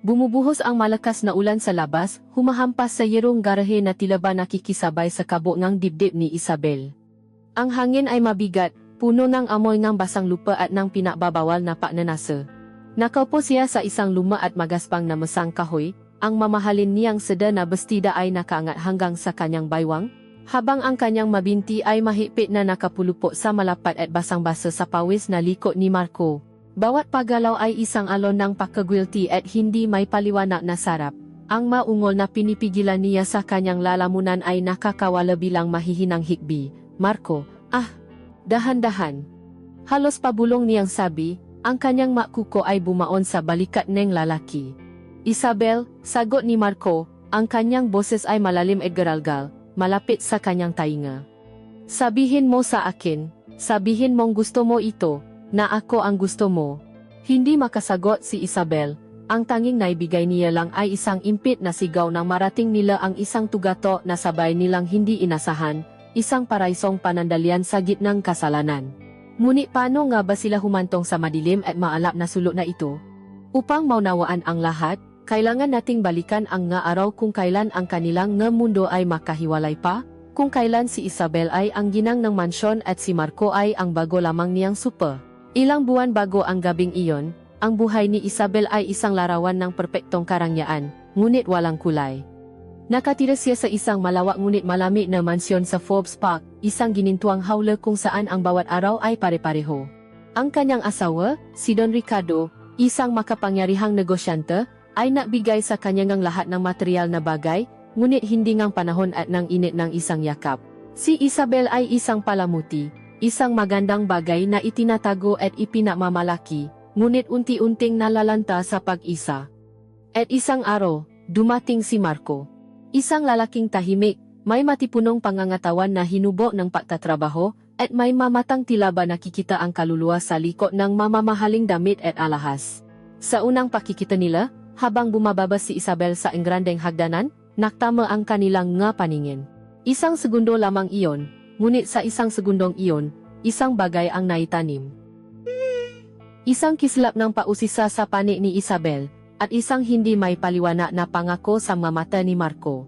Bumubuhos ang malakas na ulan sa labas, humahampas sa yerong garahe na tila ba nakikisabay sa kabo ng dibdib ni Isabel. Ang hangin ay mabigat, puno ng amoy ng basang lupa at ng pinakbabawal na pagnanasa. Nakaupo siya sa isang luma at magaspang na masang kahoy, ang mamahalin niyang seda na bestida ay nakaangat hanggang sa kanyang baywang, habang ang kanyang mabinti ay mahigpit na nakapulupo sa malapat at basang-basa sa pawis na liko ni Marco. Bawat paggalaw ay isang alon ng pagkagwilty at hindi may paliwanag na sarap. Ang maungol na pinipigilan niya sa kanyang lalamunan ay nakakawala bilang mahihinang hikbi. Marco, dahan-dahan. Halos pabulong niyang sabi, ang kanyang makuko ay bumaon sa balikat ng lalaki. Isabel, sagot ni Marco, ang kanyang boses ay malalim at garalgal, malapit sa kanyang tainga. Sabihin mo sa akin, sabihin mong gusto mo ito, na ako ang gusto mo. Hindi makasagot si Isabel, ang tanging naibigay niya lang ay isang impit na sigaw nang marating nila ang isang tugato na sabay nilang hindi inasahan, isang paraisong panandalian sa gitnang kasalanan. Ngunit paano nga ba sila humantong sa madilim at maalap na sulok na ito? Upang maunawaan ang lahat, kailangan nating balikan ang nga araw kung kailan ang kanilang nga mundo ay makahiwalay pa, kung kailan si Isabel ay ang ginang ng mansyon at si Marco ay ang bago lamang niyang super. Ilang buwan bago ang gabing iyon, ang buhay ni Isabel ay isang larawan ng perpektong karangyaan, ngunit walang kulay. Nakatira siya sa isang malawak ngunit malamig na mansyon sa Forbes Park, isang ginintuang hawla kung saan ang bawat araw ay pare-pareho. Ang kanyang asawa, si Don Ricardo, isang makapangyarihang negosyante, ay nagbigay sa kanyang lahat ng material na bagay, ngunit hindi ngang panahon at ng init ng isang yakap. Si Isabel ay isang palamuti, isang magandang bagay na itinatago at ipinamamalaki, ngunit unti-unting nalalanta sa pag-isa. At isang araw, dumating si Marco. Isang lalaking tahimik, may matipunong pangangatawan na hinubo ng pagtatrabaho, at may mamatang tila ba nakikita ang kaluluwa sa likod ng mamamahaling damit at alahas. Sa unang pakikita nila, habang bumababa si Isabel sa engrandeng hagdanan, naktama ang kanilang nga paningin. Isang segundo lamang iyon, ngunit sa isang segundong iyon, isang bagay ang naitanim. Isang kislap ng pausisa sa panig ni Isabel, at isang hindi may paliwanag na pangako sa mga mata ni Marco.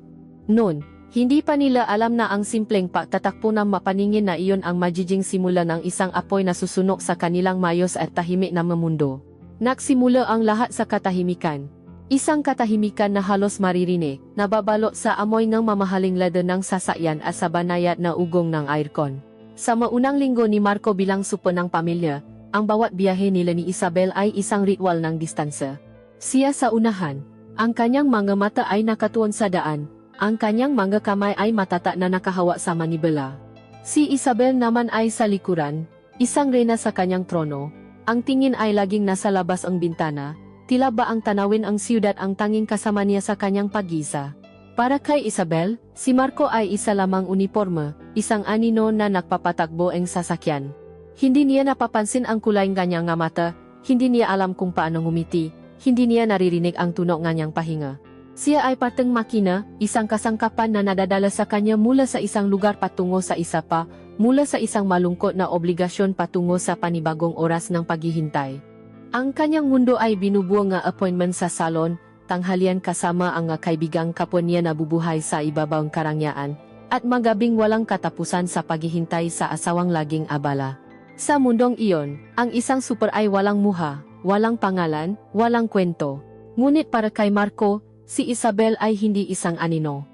Noon, hindi pa nila alam na ang simpleng pagtatakpo ng mapaningin na iyon ang magiging simula ng isang apoy na susunok sa kanilang mayos at tahimik na mundo. Nagsimula ang lahat sa katahimikan. Isang katahimikan na halos maririnig, nababalot sa amoy ng mamahaling lada ng sasakyan at sa banayad na ugong ng aircon. Sa maunang linggo ni Marco bilang supo ng pamilya, ang bawat biyahe nila ni Isabel ay isang ritual ng distansya. Siya sa unahan, ang kanyang mga mata ay nakatuon sa daan, ang kanyang mga kamay ay matata na nakahawa sa manibela. Si Isabel naman ay sa likuran, isang reyna sa kanyang trono, ang tingin ay laging nasa labas ang bintana, tila ba ang tanawin ang siyudad ang tanging kasama niya sa kanyang pag-isa. Para kay Isabel, si Marco ay isa lamang uniforme, isang anino na nagpapatakbo ang sasakyan. Hindi niya napapansin ang kulay ng kanyang mata, hindi niya alam kung paano ngumiti, hindi niya naririnig ang tunog ng kanyang pahinga. Siya ay parteng makina, isang kasangkapan na nadadala sa kanya mula sa isang lugar patungo sa isa pa, mula sa isang malungkot na obligasyon patungo sa panibagong oras ng paghihintay. Ang kanyang mundo ay binubuo nga appointment sa salon, tanghalian kasama ang kaibigang kapwa niya na bubuhay sa ibabawang karangyaan, at magabing walang katapusan sa paghihintay sa asawang laging abala. Sa mundong iyon, ang isang super ay walang muha, walang pangalan, walang kwento. Ngunit para kay Marco, si Isabel ay hindi isang anino.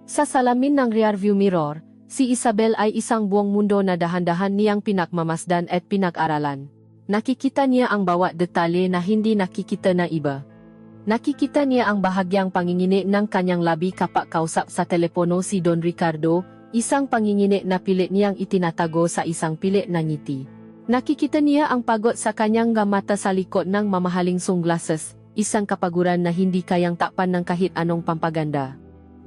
Sa salamin ng rearview mirror, si Isabel ay isang buong mundo na dahan-dahan niyang pinagmamasdan at pinag-aralan. Nakikita niya ang bawat detalye na hindi nakikita na iba. Nakikita niya ang bahagyang pangingini ng kanyang labi kapag kausap sa telepono si Don Ricardo, isang pangingini na pilit niyang itinatago sa isang pilit na ngiti. Nakikita niya ang pagod sa kanyang mata sa likod ng mamahaling sunglasses, isang kapaguran na hindi kayang takpan ng kahit anong pampaganda.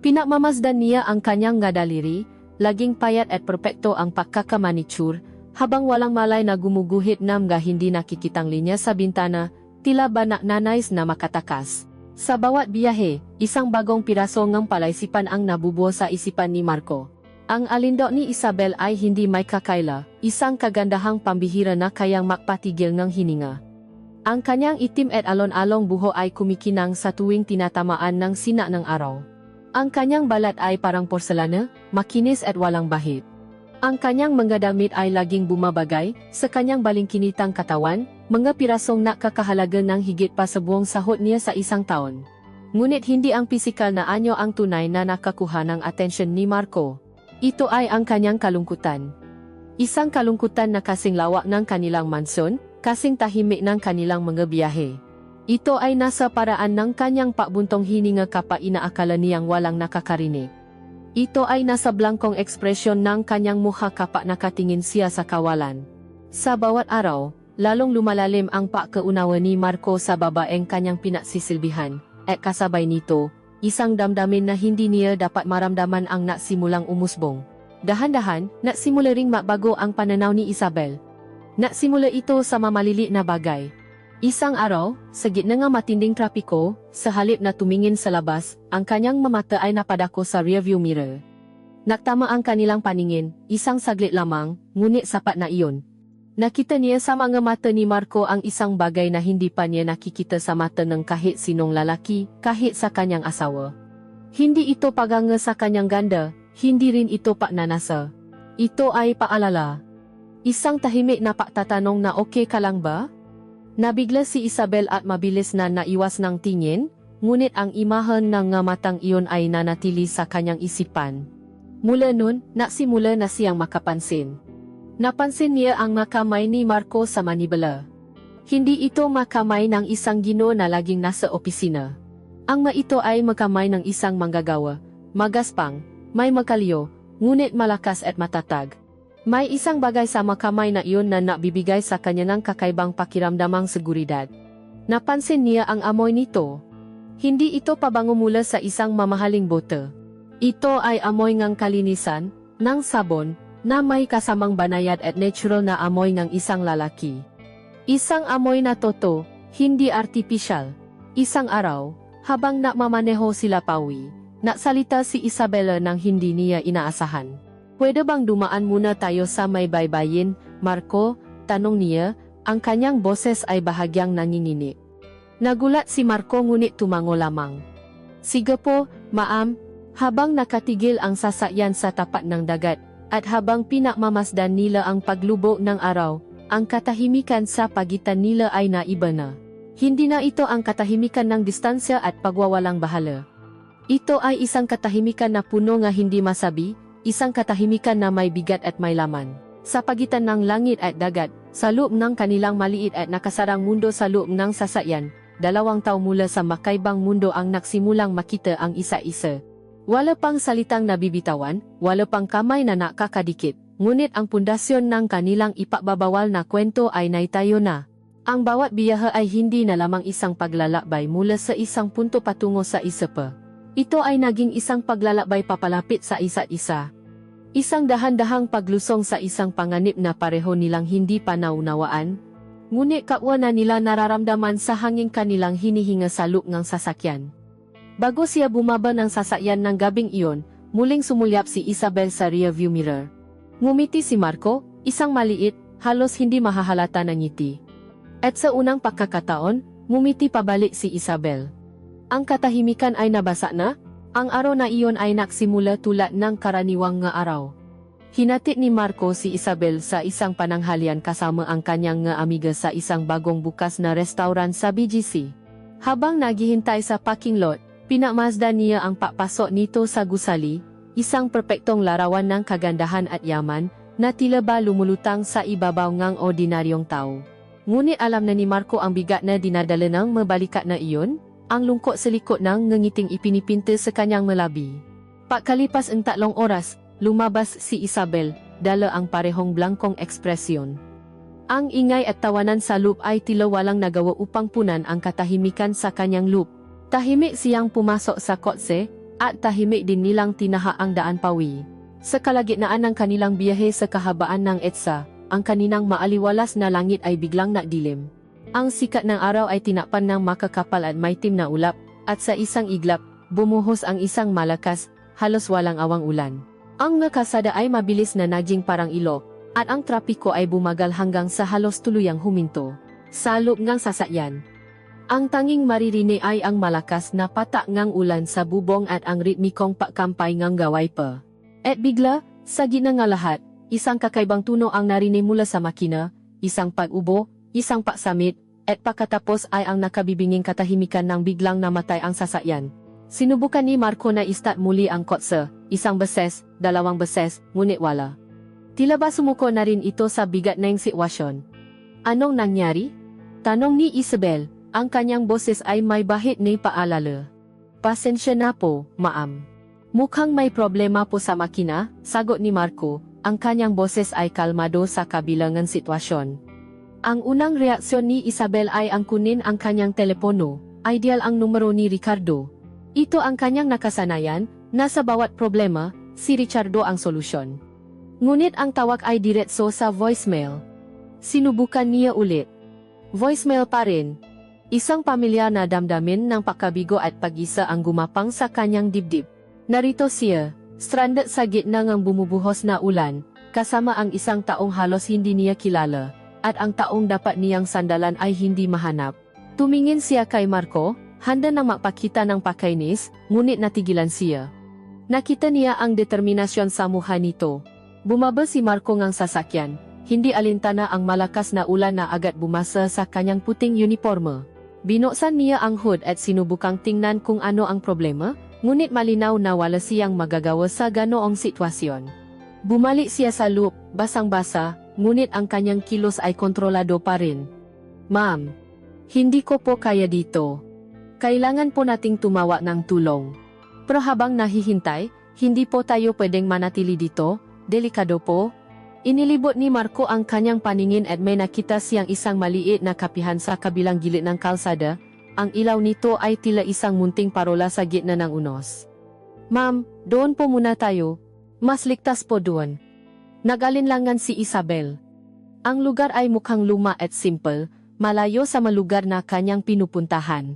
Pinagmamasdan niya ang kanyang daliri, laging payat at perpekto ang pagkakamanicure, habang walang malay na gumuguhit ng hindi nakikitang linya sa bintana, tila ba nanais na makatakas. Sa bawat biyahe, isang bagong piraso ng palaisipan ang nabubuo sa isipan ni Marco. Ang alindog ni Isabel ay hindi may kakaila, isang kagandahang pambihira na kayang magpatigil ng hininga. Ang kanyang itim at alon-along buho ay kumikinang sa tuwing tinatamaan ng sina ng araw. Ang kanyang balat ay parang porselana, makinis at walang bahid. Ang kanyang mga damit ay laging bumabagay sa kanyang balingkinitang katawan, mga pirasong nakakahalaga ng higit pa sa buong sahod niya sa isang taon. Ngunit hindi ang pisikal na anyo ang tunay na nakakuha ng atensyon ni Marco. Ito ay ang kanyang kalungkutan. Isang kalungkutan na kasing lawak ng kanilang mansyon, kasing tahimik ng kanilang mga biyahe. Ito ay nasa paraan ng kanyang pakbuntong hininga kapag inaakala niyang walang nakakarinig. Ito ay nasa blangkong ekspresyon ng kanyang mukha kapag nakatingin siya sa kawalan. Sa bawat araw, lalong lumalalim ang pagkaunawa ni Marco sa babaeng kanyang pinagsisilbihan, at kasabay nito, isang damdamin na hindi niya dapat maramdaman ang nagsimulang umusbong. Dahan-dahan, nagsimula ring magbago ang pananaw ni Isabel. Nagsimula ito sa mamaliliit na bagay. Isang araw, sa gitna ng matinding trapiko, sa halip na tumingin sa labas, ang kanyang mamata ay napadako sa rearview mirror. Nagtama ang kanilang paningin, isang saglit lamang, ngunit sapat na iyon. Nakita niya sa mga mata ni Marco ang isang bagay na hindi pa niya nakikita sa mata ng kahit sinong lalaki, kahit sa kanyang asawa. Hindi ito paganga sa kanyang ganda, hindi rin ito pagnanasa. Ito ay paalala. Isang tahimik na pagtatanong na okay ka lang ba? Nabigla si Isabel at mabilis na naiwas ng tingin, ngunit ang imahen ng nga matang iyon ay nanatili sa kanyang isipan. Mula nun, nagsimula na siyang makapansin. Napansin niya ang makamay ni Marco sa manibela. Hindi ito makamay ng isang Ginoo na laging nasa opisina. Ang ito ay makamay ng isang manggagawa, magaspang, may makalyo, ngunit malakas at matatag. May isang bagay sa makamay na iyon na nabibigay sa kanya ng kakaibang pakiramdamang seguridad. Napansin niya ang amoy nito. Hindi ito pabango mula sa isang mamahaling bote. Ito ay amoy ng kalinisan, ng sabon, na may kasamang banayad at natural na amoy ng isang lalaki. Isang amoy na totoo, hindi artificial. Isang araw, habang nakmamaneho sila pauwi, nagsalita si Isabela nang hindi niya inaasahan. Pwede bang dumaan muna tayo sa may baybayin, Marco? Tanong niya, ang kanyang boses ay bahagyang nanginginig. Nagulat si Marco ngunit tumango lamang. Sige po, ma'am. Habang nakatigil ang sasakyan sa tapat ng dagat, at habang pinakmamasdan nila ang paglubo ng araw, ang katahimikan sa pagitan nila ay naiba na. Hindi na ito ang katahimikan ng distansya at pagwawalang bahala. Ito ay isang katahimikan na puno nga hindi masabi, isang katahimikan na may bigat at may laman. Sa pagitan ng langit at dagat, sa loob ng kanilang maliit at nakasarang mundo sa loob ng sasakyan, 2 tao mula sa makaibang mundo ang nagsimulang makita ang isa-isa. Wala pang salitang nabibitawan, wala pang kamay na nakakadikit, ngunit ang pundasyon ng kanilang ipakbabawal na kwento ay naitayo na. Ang bawat biyahe ay hindi na lamang isang paglalakbay mula sa isang punto patungo sa isa pa. Ito ay naging isang paglalakbay papalapit sa isa't isa. Isang dahan-dahang paglusong sa isang panganib na pareho nilang hindi pa naunawaan. Ngunit kapwa na nila nararamdaman sa hangin kanilang hinihinga sa loob ng sasakyan. Bago siya bumaba ng sasakyan ng gabing iyon, muling sumulyap si Isabel sa rearview mirror. Ngumiti si Marco, isang maliit, halos hindi mahahalata na ngiti. At sa unang pagkakataon, ngumiti pabalik si Isabel. Ang katahimikan ay nabasa na, ang araw na iyon ay nagsimula tulad ng karaniwang nga araw. Hinatid ni Marco si Isabel sa isang pananghalian kasama ang kanyang nga amiga sa isang bagong bukas na restaurant sa BGC. Habang naghihintay sa parking lot, pinakmasdan niya ang papasok nito sa gusali, isang perpektong larawan ng kagandahan at yaman, na tila ba lumulutang sa ibabaw ng ordinaryong tao. Ngunit alam na ni Marco ang bigat na dinadala ng mabalikat na iyon, ang lungkot sa likod ng ngangiting ipinipinta sa kanyang malabi. Pagkalipas ang 3 oras, lumabas si Isabel, dala ang parehong blangkong ekspresyon. Ang ingay at tawanan sa loop ay tila walang nagawa upang punan ang katahimikan sa kanyang loop. Tahimik siyang pumasok sa kotse, at tahimik din nilang tinaha ang daan pawi. Sa kalagitnaan ng kanilang biyahe sa kahabaan ng EDSA, ang kaninang maaliwalas na langit ay biglang nagdilim. Ang sikat ng araw ay tinakpan ng makakapal at maitim na ulap, at sa isang iglap, bumuhos ang isang malakas, halos walang awang ulan. Ang kalsada ay mabilis na naging parang ilog, at ang trapiko ay bumagal hanggang sa halos tuluyang huminto. sa loob ngang sasakyan. Ang tanging maririnig ay ang malakas na patak ngang ulan sa bubong at ang ritmikong pagkampay ngang gaway pa. At bigla, sa gitna nga lahat, isang kakaibang tunog ang narinig mula sa makina, isang pag-ubo, isang paksamit, at pagkatapos ay ang nakabibinging katahimikan nang biglang namatay ang sasakyan. Sinubukan ni Marco na i-start muli ang kotse, isang beses, dalawang beses, ngunit wala. Tila ba sumuko na rin ito sa bigat ng sitwasyon? Anong nangyari? Tanong ni Isabel, ang kanyang boses ay may bahid ni paalala. Pasensya na po, ma'am. Mukhang may problema po sa makina, sagot ni Marco, ang kanyang boses ay kalmado sa kabilangan sitwasyon. Ang unang reaksyon ni Isabel ay ang kunin ang kanyang telepono, ideal ang numero ni Ricardo. Ito ang kanyang nakasanayan, na sa bawat problema, si Ricardo ang solusyon. Ngunit ang tawag ay diretso sa voicemail. Sinubukan niya ulit. Voicemail pa rin. Isang pamilya na damdamin ng pagkabigo at pag-isa ang gumapang sa kanyang dibdib. Narito siya, stranded sa gitna ng bumubuhos na ulan, kasama ang isang taong halos hindi niya kilala, at ang taong dapat niyang sandalan ay hindi mahanap. Tumingin siya kay Marco, handa nang magpakita ng pakainis, ngunit natigilan siya. Nakita niya ang determinasyon sa mukha nito. Bumaba si Marco ngang sasakyan, hindi alintana ang malakas na ulan na agad bumasa sa kanyang puting uniforme. Binuksan niya ang hood at sinubukang tingnan kung ano ang problema, ngunit malinaw na wala siyang magagawa sa ganoong sitwasyon. Bumalik siya sa loop, basang-basa, ngunit ang kanyang kilos ay kontrolado pa rin. Ma'am, hindi ko po kaya dito. Kailangan po nating tumawa ng tulong. Pero habang nahihintay, hindi po tayo pwedeng manatili dito, delikado po. Inilibot ni Marco ang kanyang paningin at may nakita siyang isang maliit na kapihan sa kabilang gilid ng kalsada. Ang ilaw nito ay tila isang munting parola sa gitna ng unos. Ma'am, doon po muna tayo. Mas ligtas po doon. Nag-alinlangan si Isabel. Ang lugar ay mukhang luma at simple, malayo sa malugar na kanyang pinupuntahan.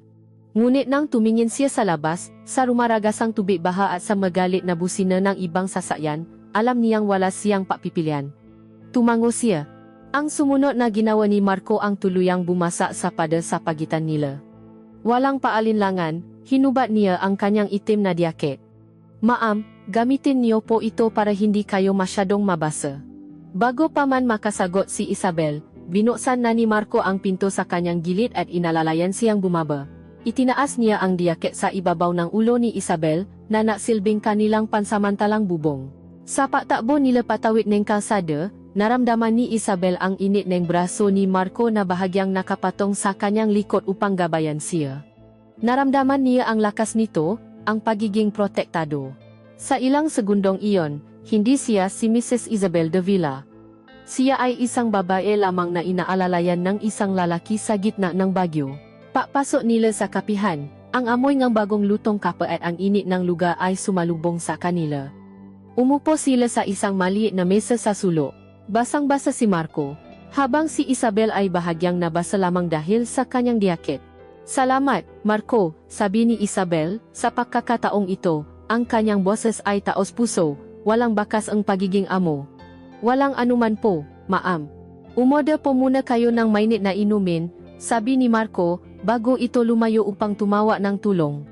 Ngunit nang tumingin siya sa labas, sa rumaragasang tubig baha at sa magalit na busina ng ibang sasakyan, alam niyang wala siyang papipilian. Tumango siya. Ang sumunod na ginawa ni Marco ang tuluyang bumasa sa pader sa pagitan nila. Walang paalinlangan, hinubad niya ang kanyang itim na jacket. Ma'am, gamitin niyo po ito para hindi kayo masyadong mabasa. Bago pa man makasagot si Isabel, binuksan na ni Marco ang pinto sa kanyang gilid at inalalayan siyang bumaba. Itinaas niya ang jacket sa ibabaw ng ulo ni Isabel, na naksilbing kanilang pansamantalang bubong. Sa patakbo nila patawid ng kalsada, naramdaman ni Isabel ang init ng braso ni Marco na bahagyang nakapatong sa kanyang likod upang gabayan siya. Naramdaman niya ang lakas nito, ang pagiging protektado. Sa ilang segundong iyon, hindi siya si Mrs. Isabel de Villa. Siya ay isang babae lamang na inaalalayan ng isang lalaki sa gitna ng bagyo. Papasok nila sa kapihan, ang amoy ng bagong lutong kape at ang init ng lugar ay sumalubong sa kanila. Umupo sila sa isang maliit na mesa sa sulok. Basang-basa si Marco, habang si Isabel ay bahagyang nabasa lamang dahil sa kanyang jacket. Salamat, Marco, sabi ni Isabel, sa pagkakataong ito, ang kanyang boses ay taos puso, walang bakas ang pagiging amo. Walang anuman po, ma'am. Umorder po muna kayo ng mainit na inumin, sabi ni Marco, bago ito lumayo upang tumawa ng tulong.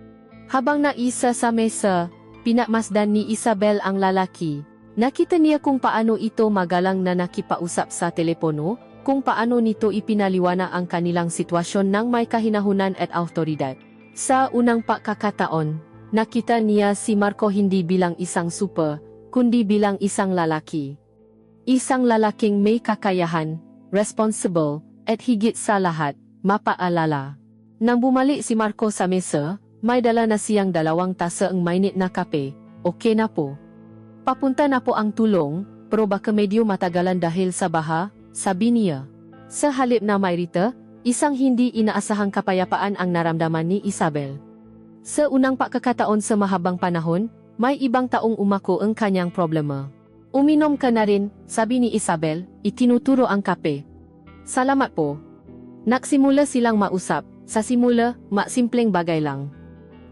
Habang naisa sa mesa, pinakmasdan ni Isabel ang lalaki. Nakita niya kung paano ito magalang na nakipausap sa telepono, kung paano nito ipinaliwanag ang kanilang sitwasyon ng may kahinahunan at awtoridad. Sa unang pagkakataon, nakita niya si Marco hindi bilang isang super, kundi bilang isang lalaki. Isang lalaking may kakayahan, responsible, at higit sa lahat, mapaalala. Nang bumalik si Marco sa mesa, may dala na siyang 2 tasaang mainit na kape. Okay na po. Papunta na po ang tulong, pero baka medyo matagalan dahil sa baha, sabi niya. Sa halip na mayrita, isang hindi inaasahang kapayapaan ang naramdaman ni Isabel. Sa unang pagkakataon sa mahabang panahon, may ibang taong umako ang kanyang problema. Uminom ka na rin, sabi ni Isabel, itinuturo ang kape. Salamat po. Nagsimula silang mausap, sa simula, simpleng bagay lang.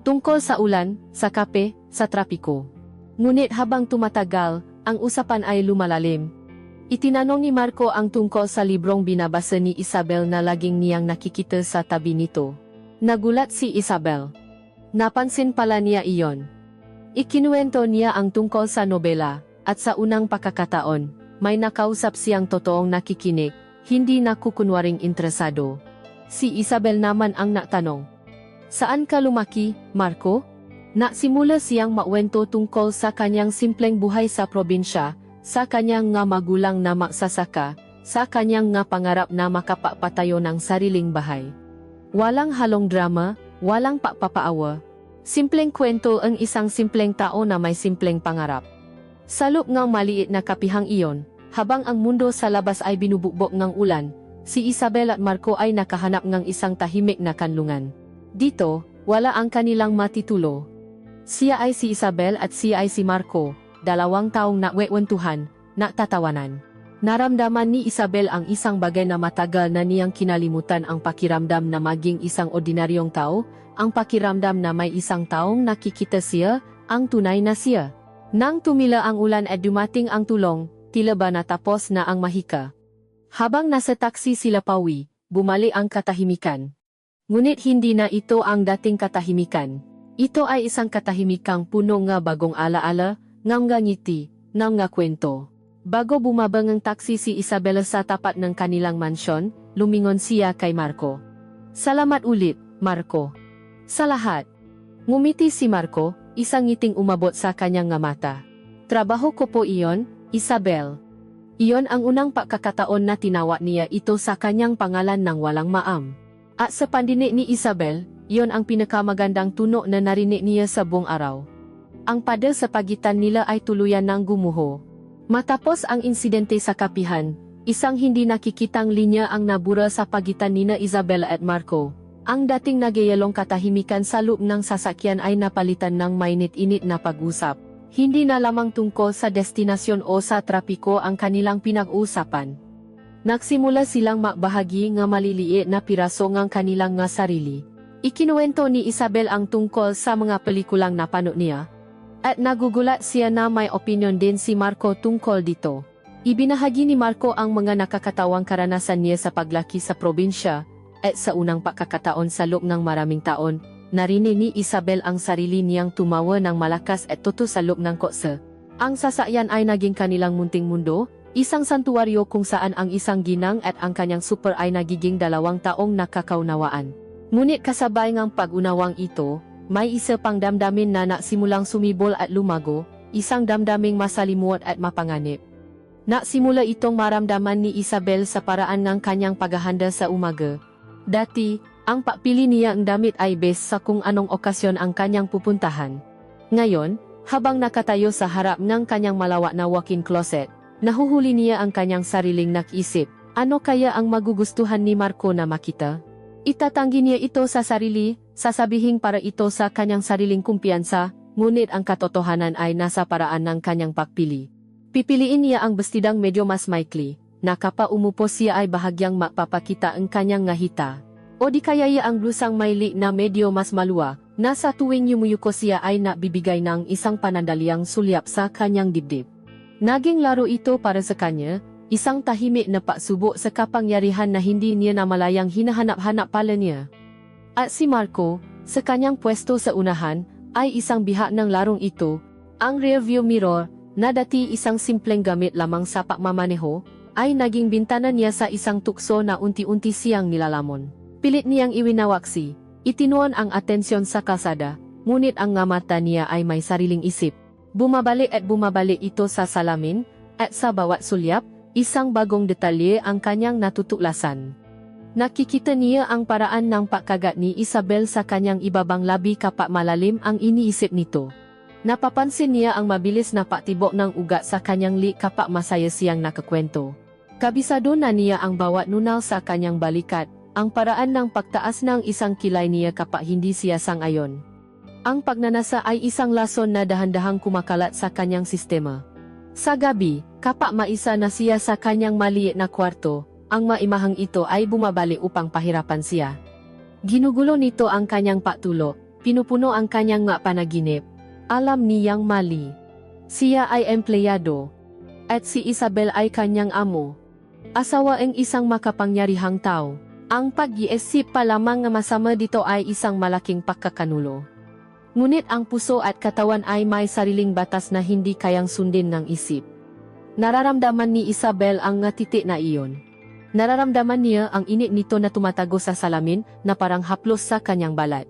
Tungkol sa ulan, sa kape, sa trapiko. Ngunit habang tumatagal, ang usapan ay lumalalim. Itinanong ni Marco ang tungkol sa librong binabasa ni Isabel na laging niyang nakikita sa tabi nito. Nagulat si Isabel. Napansin pala niya iyon. Ikinuwento niya ang tungkol sa nobela, at sa unang pagkakataon, may nakausap siyang totoong nakikinig, hindi nakukunwaring interesado. Si Isabel naman ang natanong. Saan ka lumaki, Marco? Nagsimula siyang mauwento tungkol sa kanyang simpleng buhay sa probinsya, sa kanyang nga magulang na magsasaka, sa kanyang nga pangarap na makapagpatayo ng sariling bahay. Walang halong drama, walang papapaawa. Simpleng kwento ang isang simpleng tao na may simpleng pangarap. Sa loob ng maliit na kapihang iyon, habang ang mundo sa labas ay binubukbok ng ulan, si Isabel at Marco ay nakahanap ng isang tahimik na kanlungan. Dito, wala ang kanilang matitulo. Siya ay si Isabel at siya ay si Marco, dalawang taong nakwewentuhan, naktatawanan. Naramdaman ni Isabel ang isang bagay na matagal na niyang kinalimutan, ang pakiramdam na maging isang ordinaryong tao, ang pakiramdam na may isang taong nakikita siya, ang tunay na siya. Nang tumila ang ulan at dumating ang tulong, tila ba natapos na ang mahika. Habang nasa taksi sila pauwi, bumalik ang katahimikan. Ngunit hindi na ito ang dating katahimikan. Ito ay isang katahimikang puno nga bagong alaala, nga ngiti, nga kwento. Bago bumabang ang taksi si Isabel sa tapat ng kanilang mansyon, lumingon siya kay Marco. Salamat ulit, Marco. Sa lahat. Ngumiti si Marco, isang ngiting umabot sa kanyang nga mata. Trabaho ko po iyon, Isabel. Iyon ang unang pagkakataon na tinawag niya ito sa kanyang pangalan ng walang maam. At sa pandinig ni Isabel, iyon ang pinakamagandang tunog na narinig niya sa buong araw. Ang pader sa pagitan nila ay tuluyan ng gumuho. Matapos ang insidente sa kapihan, isang hindi nakikitang linya ang nabura sa pagitan nina Isabel at Marco. Ang dating nagyayalong katahimikan sa loob ng sasakyan ay napalitan ng mainit-init na pag-usap. Hindi na lamang tungkol sa destinasyon o sa trapiko ang kanilang pinag-uusapan. Nagsimula silang makbahagi nga maliliit na piraso ng kanilang nga sarili. Ikinuwento ni Isabel ang tungkol sa mga pelikulang napanood niya. At nagugulat siya na may opinyon din si Marco tungkol dito. Ibinahagi ni Marco ang mga nakakatawang karanasan niya sa paglaki sa probinsya, at sa unang pagkakataon sa loob ng maraming taon, narinig ni Isabel ang sarili niyang tumawa ng malakas at totoo sa loob ng kotse. Ang sasakyan ay naging kanilang munting mundo, isang santuwaryo kung saan ang isang ginang at ang kanyang super ay nagiging dalawang taong nakakaunawaan. Ngunit kasabay ng pag-unawang ito, may isa pang damdamin na nagsimulang sumibol at lumago, isang damdaming masalimuot at mapanganib. Nagsimula itong maramdaman ni Isabel sa paraan ng kanyang paghahanda sa umaga. Dati, ang pagpili niya ang damit ay base sa kung anong okasyon ang kanyang pupuntahan. Ngayon, habang nakatayo sa harap ng kanyang malawak na walk-in closet, nahuhuli niya ang kanyang sariling nakisip, ano kaya ang magugustuhan ni Marco na makita? Itatanggi niya ito sa sarili, sasabihin para ito sa kanyang sariling kumpiyansa, ngunit ang katotohanan ay nasa paraan ng kanyang pagpili. Pipiliin niya ang bestidang medyo mas maikli, na kapag umupo siya ay bahagyang magpapakita ang kanyang ngahita. O di kaya ang blusang maili na medyo mas maluwa, na sa tuwing yumuyuko siya ay nabibigay ng isang panandaliang sulyap sa kanyang dibdib. Naging laro ito para sa kanya, isang tahimik na pagsubok sa kapangyarihan na hindi niya namalayang hinahanap-hanap pala niya. At si Marco, sa kanyang pwesto sa unahan, ay isang bihag ng larong ito, ang rearview mirror, na dati isang simpleng gamit lamang sa pagmamaneho, ay naging bintana niya sa isang tukso na unti-unti siyang nilalamon. Pilit niyang iwinawaksi, itinuon ang atensyon sa kalsada, ngunit ang nga mata niya ay may sariling isip. Bumabalik at bumabalik ito sa salamin, at sa bawat sulyap, isang bagong detalye ang kanyang natutuklasan. Nakikita niya ang paraan ng pagkagat ni Isabel sa kanyang ibabang labi kapag malalim ang iniisip nito. Napapansin niya ang mabilis na patibok ng ugat sa kanyang lik kapag masaya siyang nakakwento. Kabisado na niya ang bawat nunal sa kanyang balikat, ang paraan ng pagtaas ng isang kilay niya kapag hindi siya sang-ayon. Ang pagnanasa ay isang lason na dahan-dahang kumakalat sa kanyang sistema. Sa gabi, kapag maisa na siya sa kanyang maliit na kwarto, ang maimahang ito ay bumabalik upang pahirapan siya. Ginugulo nito ang kanyang patulo, pinupuno ang kanyang nga panaginip. Alam niyang mali. Siya ay empleyado. At si Isabel ay kanyang amo. Asawa ang isang makapangyarihang tao. Ang pag-iisip pa lamang nga masama dito ay isang malaking pagkakanulo. Ngunit ang puso at katawan ay may sariling batas na hindi kayang sundin ng isip. Nararamdaman ni Isabel ang ngatitik na iyon. Nararamdaman niya ang init nito na tumatago sa salamin na parang haplos sa kanyang balat.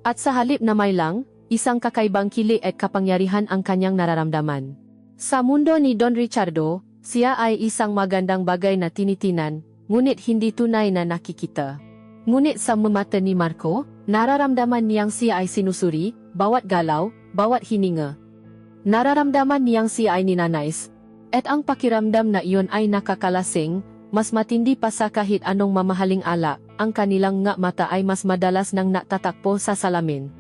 At sa halip na may lang, isang kakaibang kilig at kapangyarihan ang kanyang nararamdaman. Sa mundo ni Don Richardo, siya ay isang magandang bagay na tinitinan, ngunit hindi tunay na nakikita. Ngunit sa mata ni Marco, nararamdaman niyang siya ay sinusuri, bawat galaw, bawat hininga. Nararamdaman niyang siya ay ninanais. At ang pakiramdam na iyon ay nakakalasing, mas matindi pa sa kahit anong mamahaling alak, ang kanilang nga mata ay mas madalas nang natatakpo sa salamin.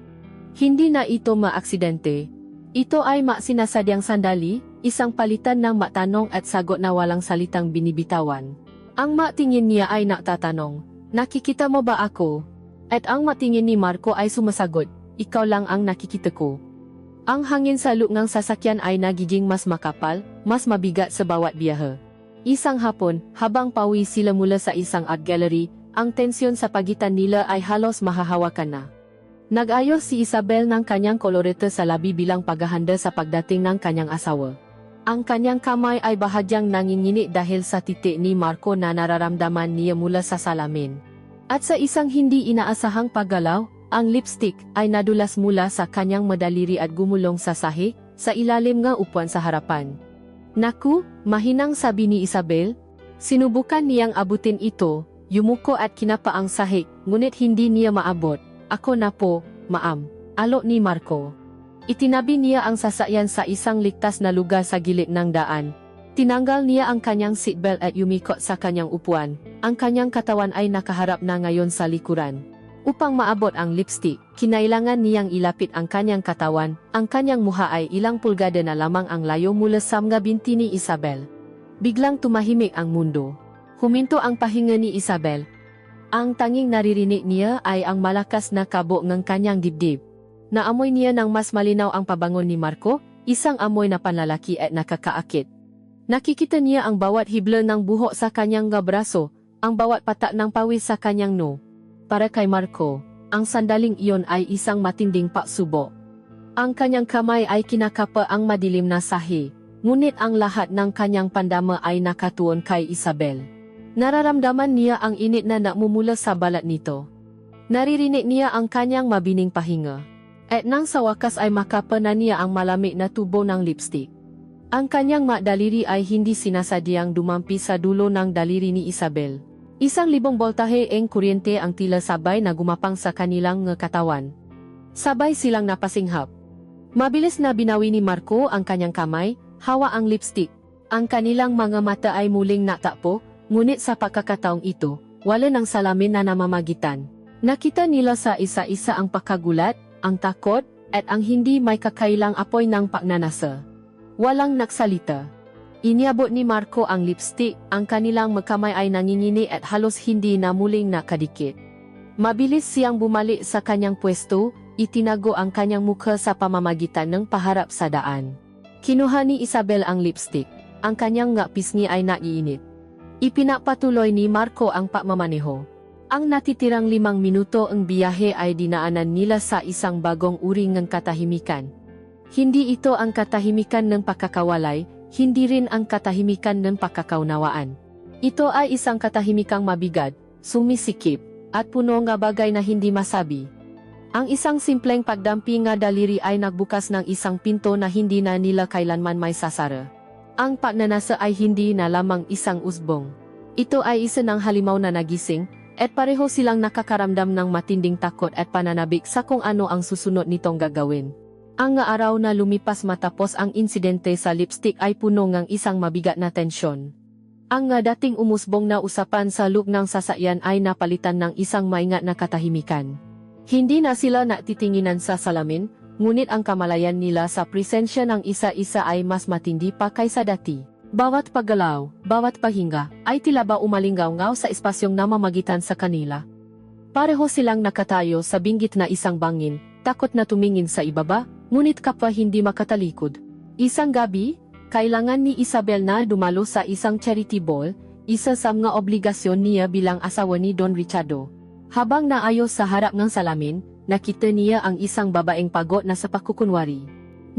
Hindi na ito maaksidente. Ito ay sinasadyang sandali, isang palitan ng matanong at sagot na walang salitang binibitawan. Ang matingin niya ay nagtatanong, nakikita mo ba ako? At ang matingin ni Marco ay sumasagot, ikaw lang ang nakikita ko. Ang hangin sa loob ng sasakyan ay nagiging mas makapal, mas mabigat sa bawat biyahe. Isang hapon, habang pauwi sila mula sa isang art gallery, ang tensyon sa pagitan nila ay halos mahahawakan na. Nag-ayos si Isabel ng kanyang kolorete sa labi bilang paghahanda sa pagdating ng kanyang asawa. Ang kanyang kamay ay bahagyang nanginginig dahil sa titik ni Marco na nararamdaman niya mula sa salamin. At sa isang hindi inaasahang paggalaw, ang lipstick ay nadulas mula sa kanyang madaliri at gumulong sa sahig, sa ilalim ng upuan sa harapan. Naku, mahinang sabi ni Isabel. Sinubukan niyang abutin ito, yumuko at kinapa ang sahig, ngunit hindi niya maabot. Ako na po, ma'am, alok ni Marco. Itinabi niya ang sasakyan sa isang ligtas na lugar sa gilid ng daan. Tinanggal niya ang kanyang seatbelt at yumikot sa kanyang upuan. Ang kanyang katawan ay nakaharap na ngayon sa likuran. Upang maabot ang lipstick, kinailangan niyang ilapit ang kanyang katawan. Ang kanyang muha ay ilang pulgada na lamang ang layo mula sa mga binti ni Isabel. Biglang tumahimik ang mundo. Huminto ang pahinga ni Isabel. Ang tanging naririnig niya ay ang malakas na kabo ng kanyang dibdib. Naamoy niya ng mas malinaw ang pabangon ni Marco, isang amoy na panlalaki at nakakaakit. Nakikita niya ang bawat hibla ng buhok sa kanyang braso, ang bawat patak ng pawis sa kanyang no. Para kay Marco, ang sandaling iyon ay isang matinding pagsubok. Ang kanyang kamay ay kinakapa ang madilim na sahi, ngunit ang lahat ng kanyang pandama ay nakatuon kay Isabel. Nararamdaman niya ang init na namumula sa balat nito. Naririnig niya ang kanyang mabining pahinga. At nang sa wakas ay makapa na niya ang malamig na tubo ng lipstick. Ang kanyang daliri ay hindi sinasadyang dumampi sa dulo ng daliri ni Isabel. 1,000 boltahe ang kuryente ang tila sabay na gumapang sa kanilang katawan. Sabay silang napasinghap. Mabilis na binawi ni Marco ang kanyang kamay, hawa ang lipstick. Ang kanilang mga mata ay muling natakpo, ngunit sa pagkakataong ito, wala ng salamin na namamagitan. Nakita nila sa isa-isa ang pagkagulat, ang takot, at ang hindi may kakailang apoy ng pagnanasa. Walang nagsalita. Iniabot ni Marco ang lipstick, ang kanilang magkamay ay nangingini at halos hindi na muling nakadikit. Mabilis siyang bumalik sa kanyang pwesto, itinago ang kanyang mukha sa pamamagitan ng paharap sa daan. Kinuha ni Isabel ang lipstick, ang kanyang pisngi ay naiinit. Ipinapatuloy ni Marco ang pagmamaneho. Ang natitirang 5 minuto ang biyahe ay dinaanan nila sa isang bagong uri ng katahimikan. Hindi ito ang katahimikan ng pagkakawalay, hindi rin ang katahimikan ng pagkakaunawaan. Ito ay isang katahimikang mabigat, sumisikip, at puno ng bagay na hindi masabi. Ang isang simpleng pagdampi ng daliri ay nagbukas ng isang pinto na hindi na nila kailanman may sasara. Ang pagnanasa ay hindi na lamang isang usbong. Ito ay isa ng halimaw na nagising, at pareho silang nakakaramdam ng matinding takot at pananabik sa kung ano ang susunod nitong gagawin. Ang araw na lumipas matapos ang insidente sa lipstick ay puno ng isang mabigat na tensyon. Ang dating umusbong na usapan sa loob ng sasakyan ay napalitan ng isang maingat na katahimikan. Hindi na sila natitinginan sa salamin, ngunit ang kamalayan nila sa presensya ng isa-isa ay mas matindi pa kaysa dati. Bawat paggalaw, bawat pahinga, ay tila ba umalingaw-ngaw sa espasyong namamagitan sa kanila. Pareho silang nakatayo sa binggit na isang bangin, takot na tumingin sa ibaba, ngunit kapwa hindi makatalikod. Isang gabi, kailangan ni Isabel na dumalo sa isang charity ball, isa sa mga obligasyon niya bilang asawa ni Don Ricardo. Habang naayos sa harap ng salamin, nakita niya ang isang babaeng pagod na sa pakukunwari.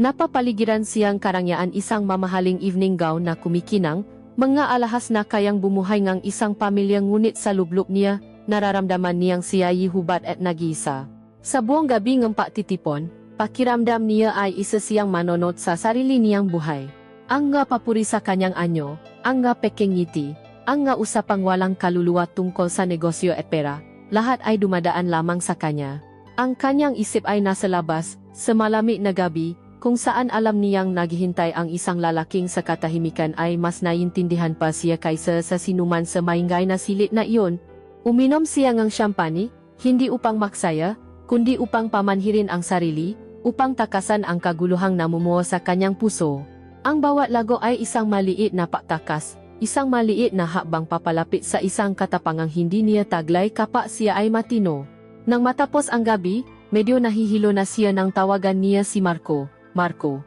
Napapaligiran siyang karangyaan isang mamahaling evening gown na kumikinang, mga alahas na kayang bumuhay ng isang pamilya ngunit sa lublok niya, nararamdaman niyang siya'y hubad at nag-iisa. Sa buong gabi ng pagtitipon, pakiramdam niya ay isa siyang manonot sa sarili niyang buhay. Ang nga papuri sa kanyang anyo, ang nga peking ngiti, ang nga usapang walang kaluluwa tungkol sa negosyo at pera, lahat ay dumadaan lamang sa kanya. Ang kanyang isip ay nasa labas, sa malamig na gabi, kung saan alam niyang naghihintay ang isang lalaking sa katahimikan ay mas naiintindihan pa siya kaysa sa sinuman sa maingay na silid na iyon. Uminom siya ng champagne, hindi upang maksaya, kundi upang pamanhirin ang sarili, upang takasan ang kaguluhang namumuo sa kanyang puso. Ang bawat lago ay isang maliit na pagtakas, isang maliit na hakbang papalapit sa isang katapangang hindi niya taglay kapag siya ay matino. Nang matapos ang gabi, medyo nahihilo na siya nang tawagan niya si Marco. Marco,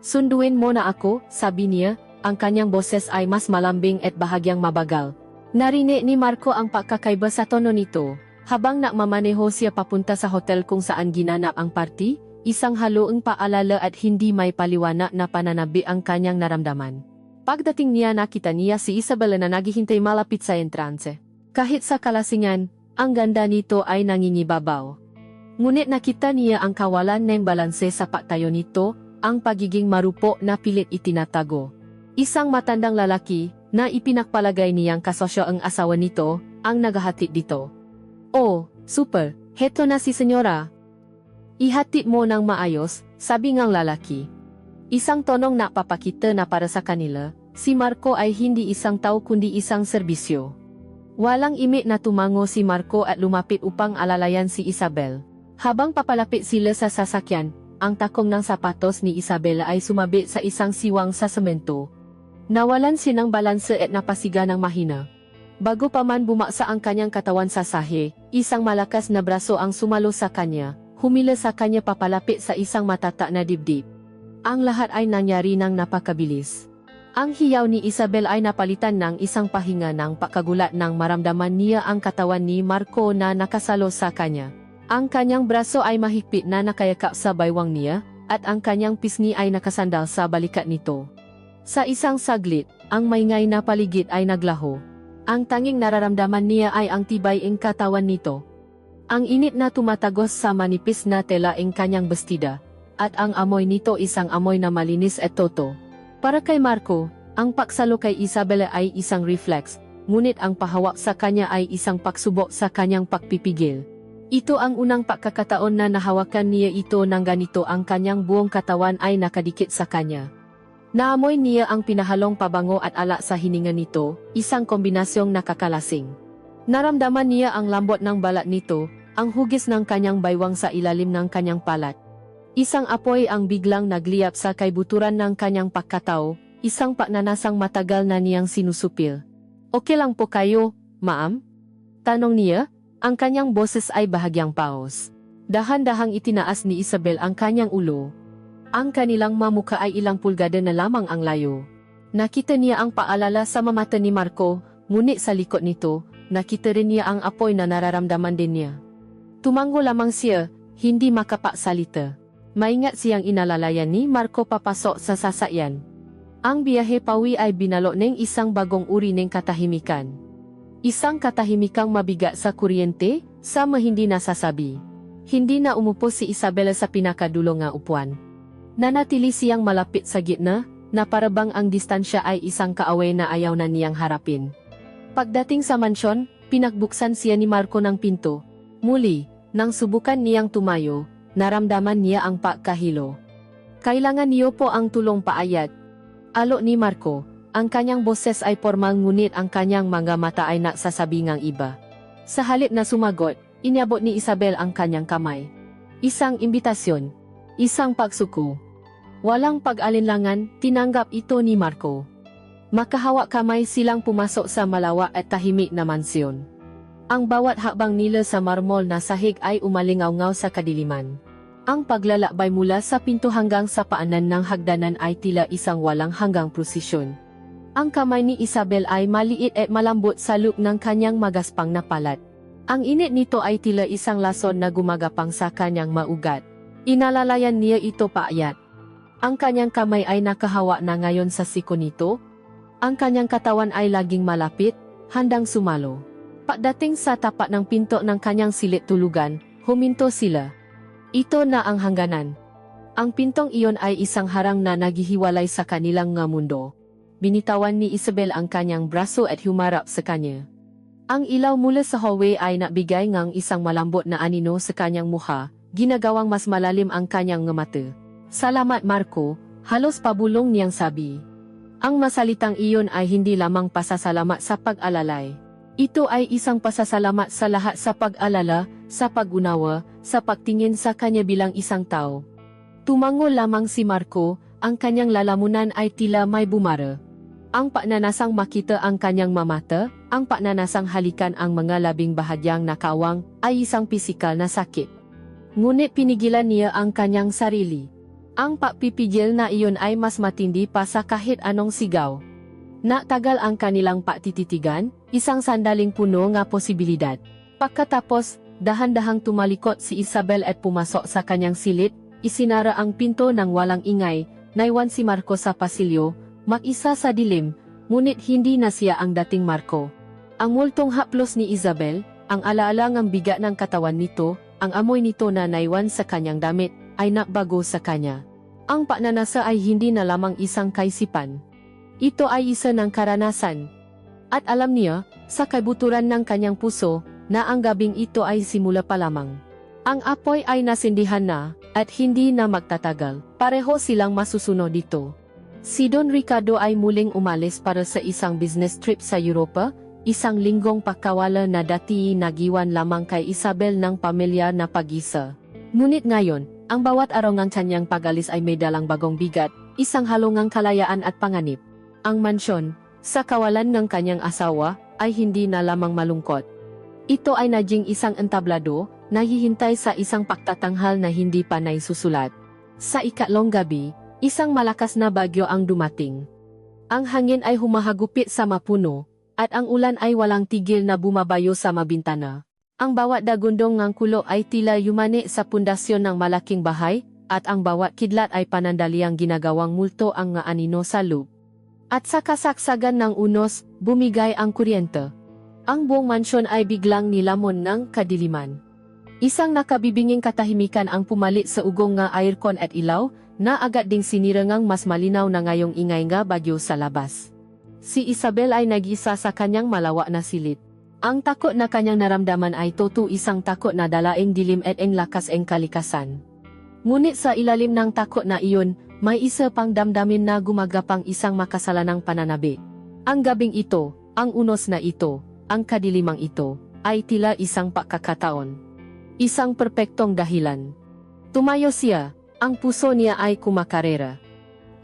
sunduin mo na ako, sabi niya, ang kanyang boses ay mas malambing at bahagyang mabagal. Narinig ni Marco ang pagkakaiba sa tono nito. Habang nagmamaneho siya papunta sa hotel kung saan ginanap ang party, isang haluang paalala at hindi may paliwanag na pananabi ang kanyang naramdaman. Pagdating niya nakita niya si Isabel na naghihintay malapit sa entrance. Kahit sa kalasingan, ang ganda nito ay nangingibabaw. Ngunit nakita niya ang kawalan ng balanse sa pagtayo nito, ang pagiging marupo na pilit itinatago. Isang matandang lalaki, na ipinakpalagay niyang kasosyo ang asawa nito, ang naghahatid dito. Oh, super, heto na si senyora. Ihatid mo ng maayos, sabi ngang lalaki. Isang tonong napapakita na para sa kanila, si Marco ay hindi isang tao kundi isang serbisyo. Walang imik na tumango si Marco at lumapit upang alalayan si Isabel. Habang papalapit sila sa sasakyan, ang takong ng sapatos ni Isabel ay sumabit sa isang siwang sa semento. Nawalan siya ng balanse at napasiga ng mahina. Bago pa man bumaksa ang kanyang katawan sa sahe, isang malakas na braso ang sumalo sa kanya, humila sa kanya papalapit sa isang matata na dibdib. Ang lahat ay nangyari ng napakabilis. Ang hiyaw ni Isabel ay napalitan ng isang pahinga ng pagkagulat nang maramdaman niya ang katawan ni Marco na nakasalo sa kanya. Ang kanyang braso ay mahigpit na nakayakap sa baywang niya, at ang kanyang pisngi ay nakasandal sa balikat nito. Sa isang saglit, ang maingay na paligid ay naglaho. Ang tanging nararamdaman niya ay ang tibay ng katawan nito. Ang init na tumatagos sa manipis na tela ng kanyang bestida, at ang amoy nito isang amoy na malinis at toto. Para kay Marco, ang pagsalo kay Isabel ay isang reflex, ngunit ang pahawak sa kanya ay isang pagsubok sa kanyang pagpipigil. Ito ang unang pagkakataon na nahawakan niya ito nang ganito ang kanyang buong katawan ay nakadikit sa kanya. Naamoy niya ang pinahalong pabango at alak sa hininga nito, isang kombinasyong nakakalasing. Naramdaman niya ang lambot ng balat nito, ang hugis ng kanyang baywang sa ilalim ng kanyang palat. Isang apoy ang biglang nagliyap sa kaibuturan ng kanyang pagkatao, isang pagnanasang matagal na niyang sinusupil. Okay lang po kayo, ma'am? Tanong niya. Ang kanyang boses ay bahagyang paos. Dahan-dahang itinaas ni Isabel ang kanyang ulo. Ang kanilang mamuka ay ilang pulgada na lamang ang layo. Nakita niya ang paalala sa mamata ni Marco, ngunit sa likod nito, nakita rin niya ang apoy na nararamdaman din niya. Tumango lamang siya, hindi makapagsalita. Maingat siyang inalalayan ni Marco papasok sa sasakyan. Ang biyahe pauwi ay binalot ng isang bagong uri ng katahimikan. Isang katahimikang mabigat sa kuryente, sama hindi nasasabi. Hindi na umupo si Isabel sa pinakadulo nga upuan. Nanatili siyang malapit sa gitna, na parabang ang distansya ay isang kaaway na ayaw na niyang harapin. Pagdating sa mansyon, pinagbuksan siya ni Marco ng pinto. Muli, nang subukan niyang tumayo, naramdaman niya ang pagkahilo. Kailangan niyo po ang tulong paayat. Alok ni Marco. Ang kanyang boses ay formal ngunit ang kanyang mga mata ay nagsasabi ngang iba. Sa halip na sumagot, inyabot ni Isabel ang kanyang kamay. Isang imbitasyon. Isang pagsuko. Walang pag-alinlangan, tinanggap ito ni Marco. Makahawak kamay silang pumasok sa malawak at tahimik na mansyon. Ang bawat hakbang nila sa marmol na sahig ay umalingaw-ngaw sa kadiliman. Ang paglalakbay mula sa pinto hanggang sa paanan ng hagdanan ay tila isang walang hanggang prosesyon. Ang kamay ni Isabel ay maliit at malambot sa loop ng kanyang magaspang na palat. Ang init nito ay tila isang lason na gumagapang sa kanyang maugat. Inalalayan niya ito paayat. Ang kanyang kamay ay nakahawa na ngayon sa siko nito. Ang kanyang katawan ay laging malapit, handang sumalo. Pagdating sa tapat ng pinto ng kanyang silid tulugan, huminto sila. Ito na ang hangganan. Ang pintong iyon ay isang harang na naghihiwalay sa kanilang nga mundo. Binitawan ni Isabel ang kanyang braso at humarap sa kanya. Ang ilaw mula sa hallway ay nabigay ngang isang malambot na anino sa kanyang mukha, ginagawang mas malalim ang kanyang nga mata. Salamat Marco, halos pabulong niyang sabi. Ang masalitang iyon ay hindi lamang pasasalamat sa pag-alalay. Ito ay isang pasasalamat sa lahat sa pag-alala, sa pag-unawa, sa pagtingin sa kanya bilang isang tao. Tumango lamang si Marco, ang kanyang lalamunan ay tila may bumara. Ang pagnanasang makita ang kanyang mamata, ang pagnanasang halikan ang mga labing bahagyang nakawang, ay isang pisikal na sakit. Ngunit pinigilan niya ang kanyang sarili. Ang pagpipigil na iyon ay mas matindi pa sa kahit anong sigaw. Natagal ang kanilang patititigan, isang sandaling puno nga posibilidad. Pagkatapos, dahan-dahang tumalikot si Isabel at pumasok sa kanyang silid, isinara ang pinto ng walang ingay, naiwan si Marco sa pasilyo, mag-isa sa dilim, ngunit hindi na siya ang dating Marco. Ang multong haplos ni Isabel, ang alaala ng bigat ng katawan nito, ang amoy nito na naiwan sa kanyang damit, ay nakbago sa kanya. Ang pagnanasa ay hindi na lamang isang kaisipan. Ito ay isa ng karanasan. At alam niya, sa kabuturan ng kanyang puso, na ang gabing ito ay simula pa lamang. Ang apoy ay nasindihan na, at hindi na magtatagal. Pareho silang masusunod dito. Si Don Ricardo ay muling umalis para sa isang business trip sa Europa, isang linggong pagkawala na dati nagiwan lamang kay Isabel ng pamilya na pag-isa. Ngunit ngayon, ang bawat araw ng kanyang pag-alis ay may dalang bagong bigat, isang halungang kalayaan at panganib. Ang mansyon, sa kawalan ng kanyang asawa, ay hindi na lamang malungkot. Ito ay naging isang entablado, nahihintay sa isang pagtatanghal na hindi pa naisusulat. Sa ikatlong gabi, isang malakas na bagyo ang dumating. Ang hangin ay humahagupit sa mapuno, at ang ulan ay walang tigil na bumabayo sa mabintana. Ang bawat dagundong ng kulo ay tila yumani sa pundasyon ng malaking bahay, at ang bawat kidlat ay panandaliang ginagawang multo ang nga anino sa loob. At sa kasaksagan ng unos, bumigay ang kuryente. Ang buong mansyon ay biglang nilamon ng kadiliman. Isang nakabibinging katahimikan ang pumalit sa ugong nga aircon at ilaw, na agad ding sinirangang mas malinaw na ngayong ingay nga bagyo sa labas. Si Isabel ay nag-isa sa kanyang malawak na silid. Ang takot na kanyang naramdaman ay isang takot na dalaing dilim at ang lakas ang kalikasan. Ngunit sa ilalim ng takot na iyon, may isa pang damdamin na gumagapang isang makasalanang pananabik. Ang gabing ito, ang unos na ito, ang kadilimang ito, ay tila isang pagkakataon. Isang perpektong dahilan. Tumayo siya, ang puso niya ay kumakarera.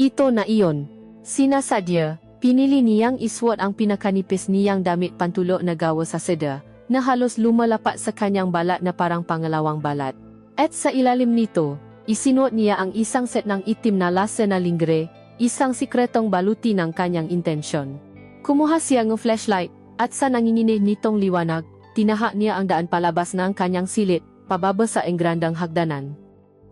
Ito na iyon. Sinasadya, pinili niyang iswat ang pinakanipis niyang damit pantulo na gawa sa seda, na halos lumalapat sa kanyang balat na parang pangalawang balat. At sa ilalim nito, isinuot niya ang isang set ng itim na lasa na lingre, isang sikretong baluti ng kanyang intensyon. Kumuha siya ng flashlight, at sa nanginginig nitong liwanag, tinaha niya ang daan palabas ng kanyang silid, pababa sa engrandang hagdanan.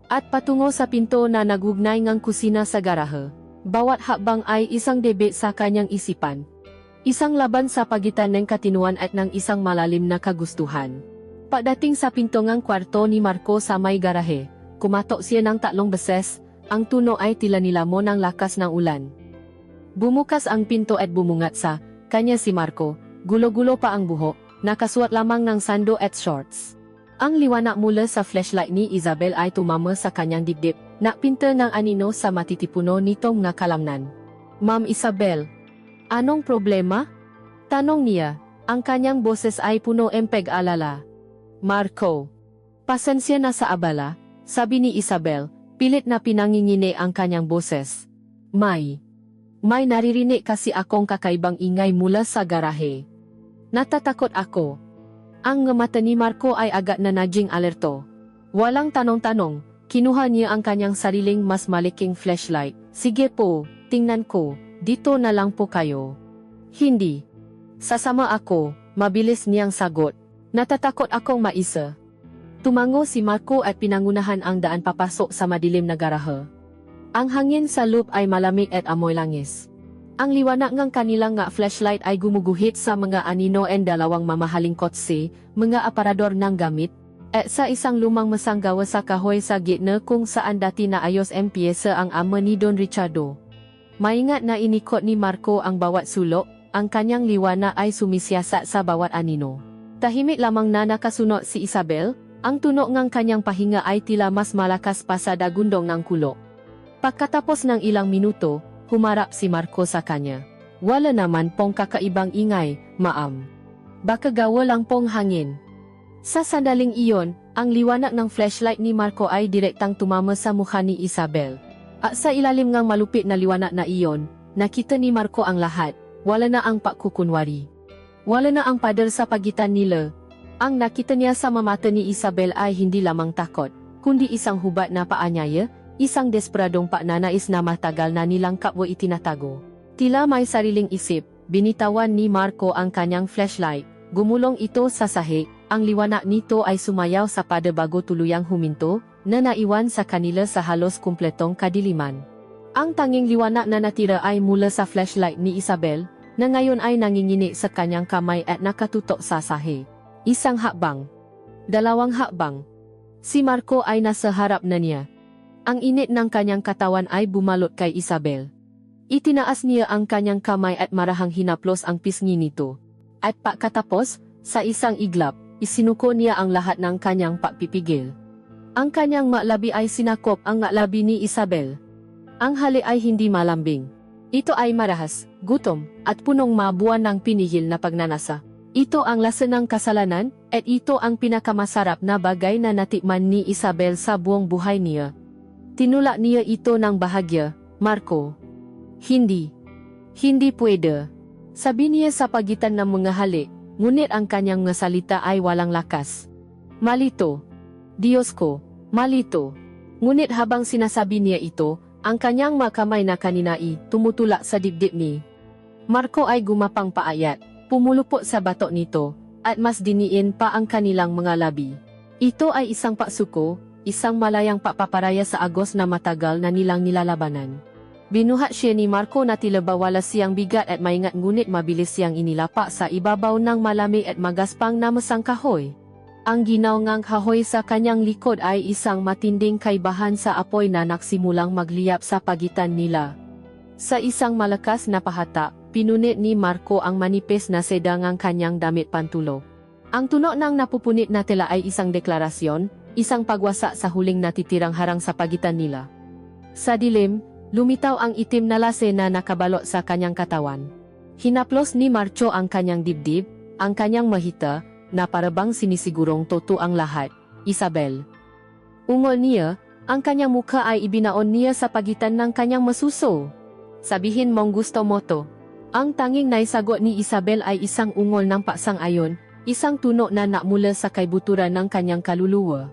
At patungo sa pinto na nagugnay ngang kusina sa garahe. Bawat hakbang ay isang debate sa kanyang isipan. Isang laban sa pagitan ng katinuan at ng isang malalim na kagustuhan. Pagdating sa pinto ngang kwarto ni Marco sa may garahe, kumatok siya ng 3 beses, ang tuno ay tila nilamon ng lakas ng ulan. Bumukas ang pinto at bumungat sa kanya si Marco, gulo-gulo pa ang buhok, nakasuot lamang ng sando at shorts. Ang liwanag mula sa flashlight ni Isabel ay tumama sa kanyang dibdib, nakpinta ng anino sa matitipuno nitong nakalamnan. Ma'am Isabel, anong problema? Tanong niya, ang kanyang boses ay puno ng pag-alala. Marco, pasensya na sa abala, sabi ni Isabel, pilit na pinangingini ang kanyang boses. May naririnig kasi akong kakaibang ingay mula sa garahe. Natatakot ako. Ang mata ni Marco ay agad na naging alerto. Walang tanong-tanong, Kinuha niya ang kanyang sariling mas maliking flashlight. Sige po, tingnan ko, dito na lang po kayo. Hindi. Sasama ako, mabilis niyang sagot. Natatakot akong maisa. Tumango si Marco at pinangunahan ang daan papasok sa madilim na garahe. Ang hangin sa loob ay malamig at amoy langis. Ang liwanag ng kanilang nga flashlight ay gumuguhit sa mga anino and dalawang mamahaling kotse, mga aparador ng gamit, at sa isang lumang masanggawa sa kahoy sa gitna kung saan dati na ayos ang piyesa ang ama ni Don Ricardo. Maingat na inikot ni Marco ang bawat sulok, ang kanyang liwanag ay sumisiyasat sa bawat anino. Tahimik lamang na nakasunod si Isabel, ang tunog ng kanyang pahinga ay tila mas malakas pa sa dagundong ng kulok. Pagkatapos ng ilang minuto, humarap si Marco sa kanya. Wala naman pong kakaibang ingay, ma'am. Baka gawa lang pong hangin. Sa sandaling iyon, ang liwanag ng flashlight ni Marco ay direktang tumama sa mukha ni Isabel. At sa ilalim ng malupit na liwanag na iyon, nakita ni Marco ang lahat. Wala na ang pagkukunwari. Wala na ang pader sa pagitan nila. Ang nakita niya sa mata ni Isabel ay hindi lamang takot, kundi isang hubad na paanyaya, isang desperadong pagnanais na matagal na nilang kapwa itinatago. Tila may sariling isip, binitawan ni Marco ang kanyang flashlight, gumulong ito sa sahig. Ang liwanag nito ay sumayaw sa pader bago tuluyang huminto, na naiwan sa kanila sa halos kumpletong kadiliman. Ang tanging liwanag na natira ay mula sa flashlight ni Isabel, na ngayon ay nangingini sa kanyang kamay at nakatutok sa sahig. Isang hakbang. Dalawang hakbang. Si Marco ay nasa harap na niya. Ang init ng kanyang katawan ay bumalot kay Isabel. Itinaas niya ang kanyang kamay at marahang hinaplos ang pisngi nito. At pagkatapos, sa isang iglap, isinuko niya ang lahat ng kanyang pagpipigil. Ang kanyang malabi ay sinakop ang ngalabi ni Isabel. Ang hali ay hindi malambing. Ito ay marahas, gutom, at punong mabuwan ng pinihil na pagnanasa. Ito ang lasa ng kasalanan, at ito ang pinakamasarap na bagay na natikman ni Isabel sa buong buhay niya. Tinulak niya ito ng bahagya, Marco. Hindi. Hindi pwede. Sabi niya sa pagitan ng mga halik, ngunit ang kanyang mga salita ay walang lakas. Malito. Diyos ko, malito. Ngunit habang sinasabi niya ito, ang kanyang makamay na kaninai tumutulak sa dibdib ni Marco ay gumapang paayat, pumulupot sa batok nito, at mas diniin pa ang kanilang mga labi. Ito ay isang paksuko, isang malayang papaparaya sa agos na matagal na nilang nilalabanan. Binuhat siya ni Marco na tila bawala siyang bigat at maingat ngunit mabilis siyang inilapa sa ibabaw ng malamig at magaspang na masang kahoy. Ang ginawngang kahoy sa kanyang likod ay isang matinding kaibahan sa apoy na nagsimulang magliyap sa pagitan nila. Sa isang malakas na pahata, pinunit ni Marco ang manipis na seda ng kanyang damit pantulo. Ang tunog ng napupunit na tela ay isang deklarasyon, isang pagwasa sa huling natitirang harang sa pagitan nila. Sa dilim, lumitaw ang itim na lase na nakabalot sa kanyang katawan. Hinaplos ni Marco ang kanyang dibdib, ang kanyang mahita, na parabang sinisigurong totoo ang lahat. Isabel. Ungol niya, ang kanyang mukha ay ibinaon niya sa pagitan ng kanyang masuso. Sabihin mong gusto mo to. Ang tanging naisagot ni Isabel ay isang ungol ng paksang-ayon, isang tunog na nakmula sa kaibuturan ng kanyang kaluluwa.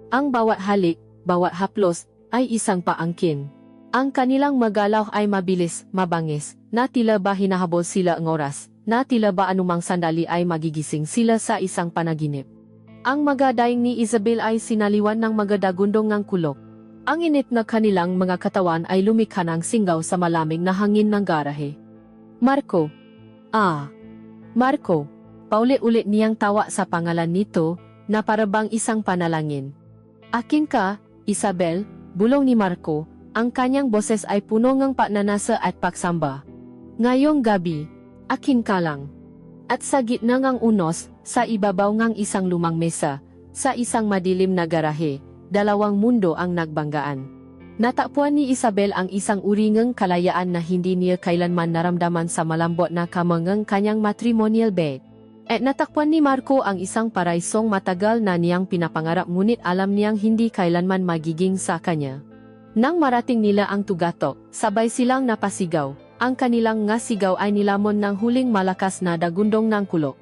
Ang bawat halik, bawat haplos, ay isang paangkin. Ang kanilang magalaw ay mabilis, mabangis, na tila ba hinahabol sila ang oras, na tila ba anumang sandali ay magigising sila sa isang panaginip. Ang magadaing ni Isabel ay sinaliwan ng magadagundong ng kulok. Ang init na kanilang mga katawan ay lumikha ng singaw sa malamig na hangin ng garahe. Marco. Marco. Paulit-ulit niyang tawa sa pangalan nito, na parabang isang panalangin. Akin ka, Isabel, bulong ni Marco. Ang kanyang boses ay puno ng pagnanasa at pagsamba. Ngayong gabi, akin ka lang. At sa gitna ng unos, sa ibabaw ng isang lumang mesa, sa isang madilim na garahe, dalawang mundo ang nagbanggaan. Natakpuan ni Isabel ang isang uri ng kalayaan na hindi niya kailanman naramdaman sa malambot na kamangang kanyang matrimonial bed. At natakpuan ni Marco ang isang paraisong matagal na niyang pinapangarap ngunit alam niyang hindi kailanman magiging sa kanya. Nang marating nila ang tugatok, sabay silang napasigaw. Ang kanilang nga sigaw ay nilamon ng huling malakas na dagundong ng kulok.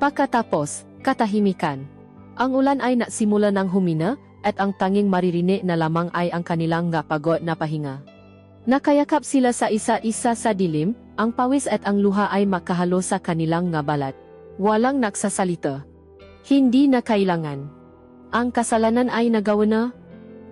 Pagkatapos, katahimikan. Ang ulan ay nasimula ng humina, at ang tanging maririnig na lamang ay ang kanilang nga pagod na pahinga. Nakayakap sila sa isa-isa sa dilim, ang pawis at ang luha ay makahalo sa kanilang nga balat. Walang nagsasalita. Hindi na kailangan. Ang kasalanan ay nagawa na.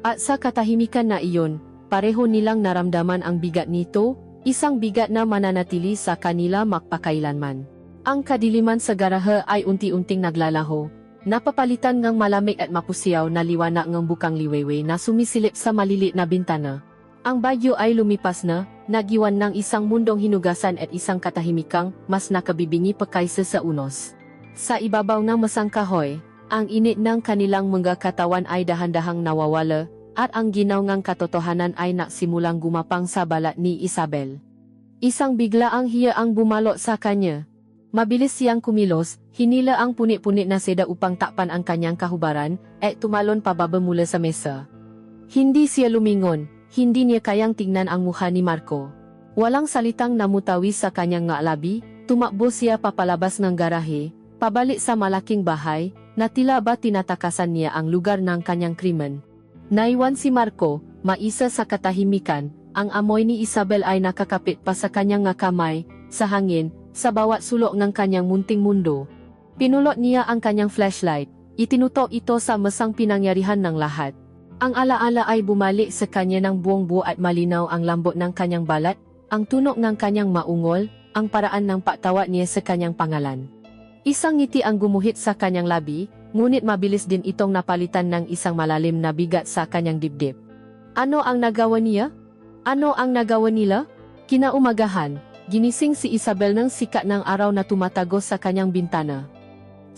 At sa katahimikan na iyon, pareho nilang naramdaman ang bigat nito, isang bigat na mananatili sa kanila magpakailanman. Ang kadiliman sa garahe ay unti-unting naglalaho, napapalitan ngang malamig at mapusiyaw na liwanag ng bukang liwewe na sumisilip sa malilit na bintana. Ang bagyo ay lumipas na, nagiwan ng isang mundong hinugasan at isang katahimikang mas nakabibingi pa kaysa sa unos. Sa ibabaw ng masang kahoy, ang init ng kanilang mga katawan ay dahan-dahang nawawala, at ang ginawngang katotohanan ay nagsimulang gumapang sa balat ni Isabel. Isang biglaang hiya ang bumalot sa kanya. Mabilis siyang kumilos, hinila ang punit-punit na seda upang takpan ang kanyang kahubaran, at tumalon pababa mula sa mesa. Hindi siya lumingon, hindi niya kayang tingnan ang mukha ni Marco. Walang salitang namutawi sa kanyang nga labi, tumakbo siya papalabas ng garahe, pabalik sa malaking bahay, na tila ba tinatakasan niya ang lugar ng kanyang krimen. Naiwan si Marco, maisa sa katahimikan, ang amoy ni Isabel ay nakakapit pa sa kanyang nga kamay, sa hangin, sa bawat sulok ng kanyang munting mundo. Pinulot niya ang kanyang flashlight, itinutok ito sa masang pinangyarihan ng lahat. Ang alaala ay bumalik sa kanya ng buong-buo at malinaw ang lambot ng kanyang balat, ang tunog ng kanyang maungol, ang paraan ng pagtawag niya sa kanyang pangalan. Isang ngiti ang gumuhit sa kanyang labi, ngunit mabilis din itong napalitan ng isang malalim na bigat sa kanyang dibdib. Ano ang nagawa niya? Ano ang nagawa nila? Kinaumagahan, ginising si Isabel ng sikat ng araw na tumatagos sa kanyang bintana.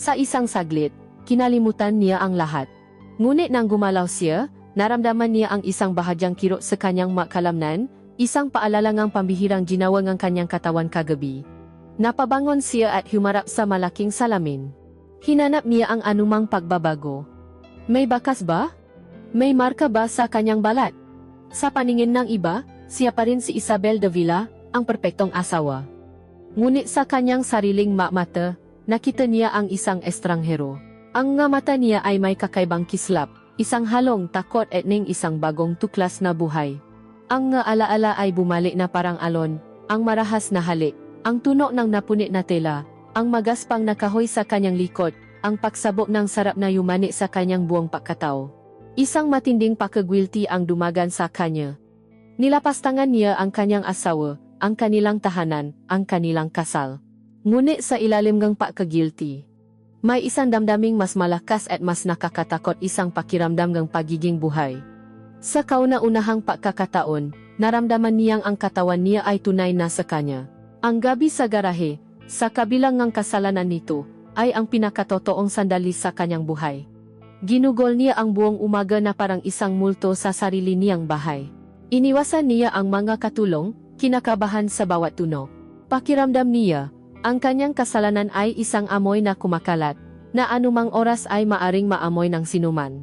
Sa isang saglit, kinalimutan niya ang lahat. Ngunit nang gumalaw siya, naramdaman niya ang isang bahagyang kirot sa kanyang makalamnan, isang paalala ngang pambihirang ginawa ng kanyang katawan kagabi. Napabangon siya at humarap sa malaking salamin. Hinanap niya ang anumang pagbabago. May bakas ba? May marka ba sa kanyang balat? Sa paningin ng iba, siya pa rin si Isabel de Villa, ang perpektong asawa. Ngunit sa kanyang sariling mata, nakita niya ang isang estranghero. Ang nga mata niya ay may kakaibang kislap, isang halong takot at ning isang bagong tuklas na buhay. Ang nga alaala ay bumalik na parang alon, ang marahas na halik, ang tunog ng napunit na tela, ang magaspang na kahoy sa kanyang likod, ang pagsabok ng sarap na yumani sa kanyang buong pagkatao. Isang matinding pakagwilti ang dumagan sa kanya. Nilapastangan niya ang kanyang asawa, ang kanilang tahanan, ang kanilang kasal. Ngunit sa ilalim ng pakagilty, may isang damdaming mas malakas at mas nakakatakot, isang pakiramdam ng pagiging buhay. Sa kauna-unahang pagkakataon, naramdaman niyang ang katawan niya ay tunay na sa kanya. Ang gabi sa garahe, sa kabilang ng kasalanan nito, ay ang pinakatotoong sandali sa kanyang buhay. Ginugol niya ang buong umaga na parang isang multo sa sarili niyang bahay. Iniwasan niya ang mga katulong, kinakabahan sa bawat tunog. Pakiramdam niya, ang kanyang kasalanan ay isang amoy na kumakalat, na anumang oras ay maaring maamoy ng sinuman.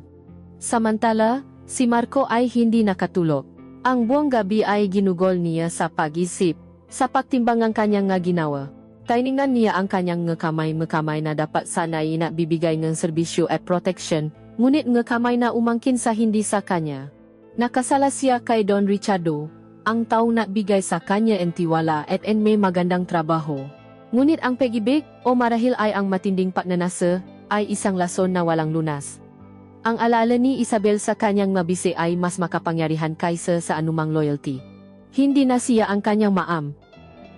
Samantala, si Marco ay hindi nakatulog. Ang buong gabi ay ginugol niya sa pag-isip, sa pagtimbang ang kanyang nga ginawa. Tiningan niya ang kanyang nga kamay na dapat sana'y bibigay ng serbisyo at protection, ngunit nga kamay na umangkin sa hindi sa kanya. Nakasala siya kay Don Richardo, ang taong nagbigay sa kanya ng tiwala at may magandang trabaho. Ngunit ang pag-ibig, o marahil ay ang matinding pagnanasa, ay isang lason na walang lunas. Ang alaala ni Isabel sa kanyang mabisi ay mas makapangyarihan kaysa sa anumang loyalty. Hindi na siya ang kanyang maam.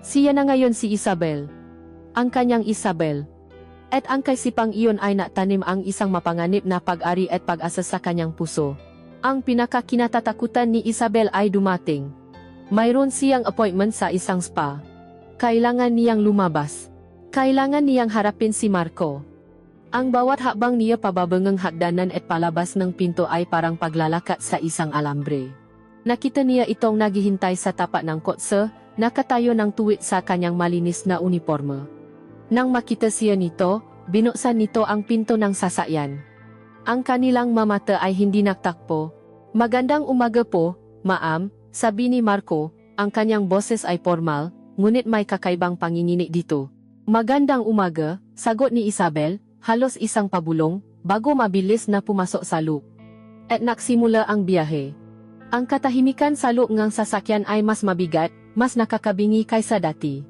Siya na ngayon si Isabel. Ang kanyang Isabel. At ang kaisipang iyon ay natanim ang isang mapanganib na pag-ari at pag-asa sa kanyang puso. Ang pinakakinatatakutan ni Isabel ay dumating. Mayroon siyang appointment sa isang spa. Kailangan niyang lumabas. Kailangan niyang harapin si Marco. Ang bawat hakbang niya pababangang hagdanan at palabas ng pinto ay parang paglalakat sa isang alambre. Nakita niya itong naghihintay sa tapat ng kotse, nakatayo ng tuwid sa kanyang malinis na uniforme. Nang makita siya nito, binuksan nito ang pinto ng sasakyan. Ang kanilang mamata ay hindi nagtakpo. Magandang umaga po, maam, sabi ni Marco, ang kanyang boses ay formal, ngunit may kakaibang panginginig dito. Magandang umaga, sagot ni Isabel, halos isang pabulong, bago mabilis na pumasok sa loop. At nagsimula ang biyahe. Ang katahimikan sa loob ng sasakyan ay mas mabigat, mas nakakabingi kaysa dati.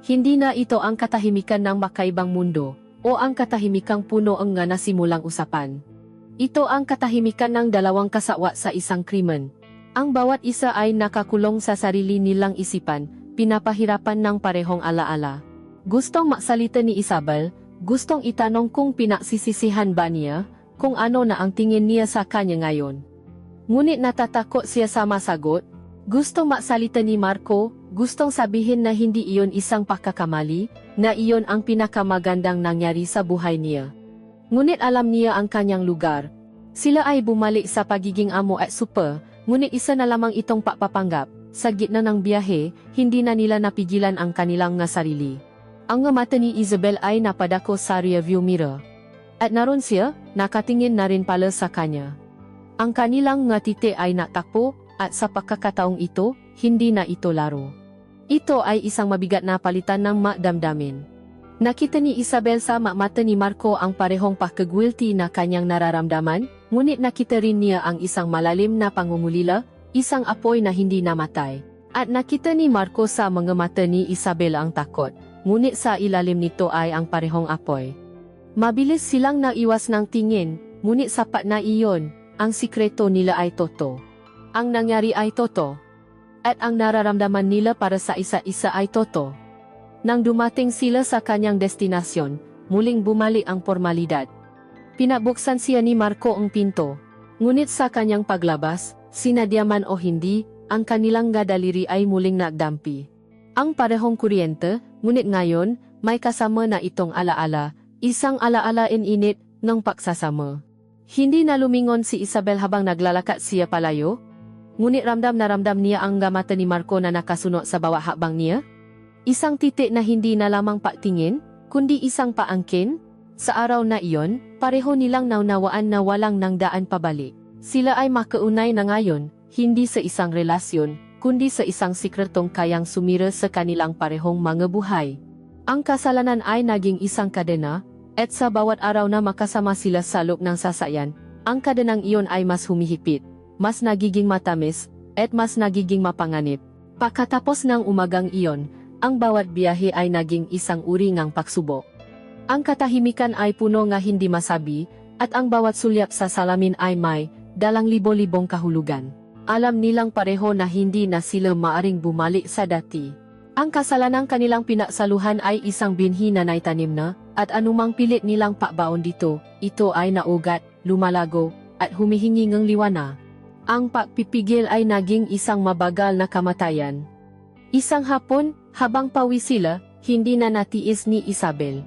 Hindi na ito ang katahimikan ng makaibang mundo, o ang katahimikang puno ang nga nasimulang usapan. Ito ang katahimikan ng dalawang kasawa sa isang krimen. Ang bawat isa ay nakakulong sa sarili nilang isipan, pinapahirapan ng parehong alaala. Gustong maksalita ni Isabel, gustong itanong kung pinagsisisihan ba niya, kung ano na ang tingin niya sa kanya ngayon. Ngunit natatakot siya sa masagot. Gustong maksalita ni Marco, gustong sabihin na hindi iyon isang pagkakamali, na iyon ang pinakamagandang nangyari sa buhay niya. Ngunit alam niya ang kanyang lugar. Sila ay bumalik sa pagiging amo at super, ngunit isa na lamang itong papapanggap. Sa gitna ng biyahe, hindi na nila napigilan ang kanilang nga sarili. Ang mata ni Isabel ay napadako sa rearview mirror. At naroon siya, nakatingin na rin pala sa kanya. Ang kanilang nga titi ay natakpo, at sa pagkakataong ito, hindi na ito laro. Ito ay isang mabigat na palitan ng damdamin. Nakita ni Isabel sa mata ni Marco ang parehong pagkagwilty na kanyang nararamdaman, ngunit nakita rin niya ang isang malalim na pangungulila, isang apoy na hindi namatay. At nakita ni Marco sa mga mata ni Isabel ang takot, ngunit sa ilalim nito ay ang parehong apoy. Mabilis silang naiwas ng tingin, ngunit sapat na iyon, ang sikreto nila ay totoo. Ang nangyari ay totoo. At ang nararamdaman nila para sa isa-isa ay totoo. Nang dumating sila sa kanyang destinasyon, muling bumalik ang formalidad. Pinabuksan siya ni Marco ang pinto. Ngunit sa kanyang paglabas, sinadya man o hindi, ang kanilang daliri ay muling nagdampi. Ang parehong kuryente, ngunit ngayon, may kasama na itong alaala, isang alaala init ng pagsasama. Hindi na lumingon si Isabel habang naglalakad siya palayo. Ngunit ramdam na ramdam niya ang mata ni Marco na nakasunod sa bawah habang niya. Isang titik na hindi na lamang patingin, kundi isang paangkin. Sa araw na iyon, pareho nilang naunawaan na walang nang daan pabalik. Sila ay makaunay na ngayon, hindi sa isang relasyon, kundi sa isang sikretong kayang sumira sa kanilang parehong mga buhay. Ang kasalanan ay naging isang kadena, at sa bawat araw na makasama sila sa loob ng sasakyan, ang kadenang iyon ay mas humihipit, mas nagiging matamis, at mas nagiging mapanganib. Pagkatapos ng umagang iyon, ang bawat biyahe ay naging isang uri ng pagsubok. Ang katahimikan ay puno nga hindi masabi, at ang bawat sulyap sa salamin ay may dalang libo-libong kahulugan. Alam nilang pareho na hindi na sila maaring bumalik sa dati. Ang kasalanang kanilang pinaksaluhan ay isang binhi na naitanim na, at anumang pilit nilang pakbaon dito, ito ay naugat, lumalago, at humihingi ng liwana. Ang pagpipigil ay naging isang mabagal na kamatayan. Isang hapon, habang pawi sila, hindi na natiis ni Isabel.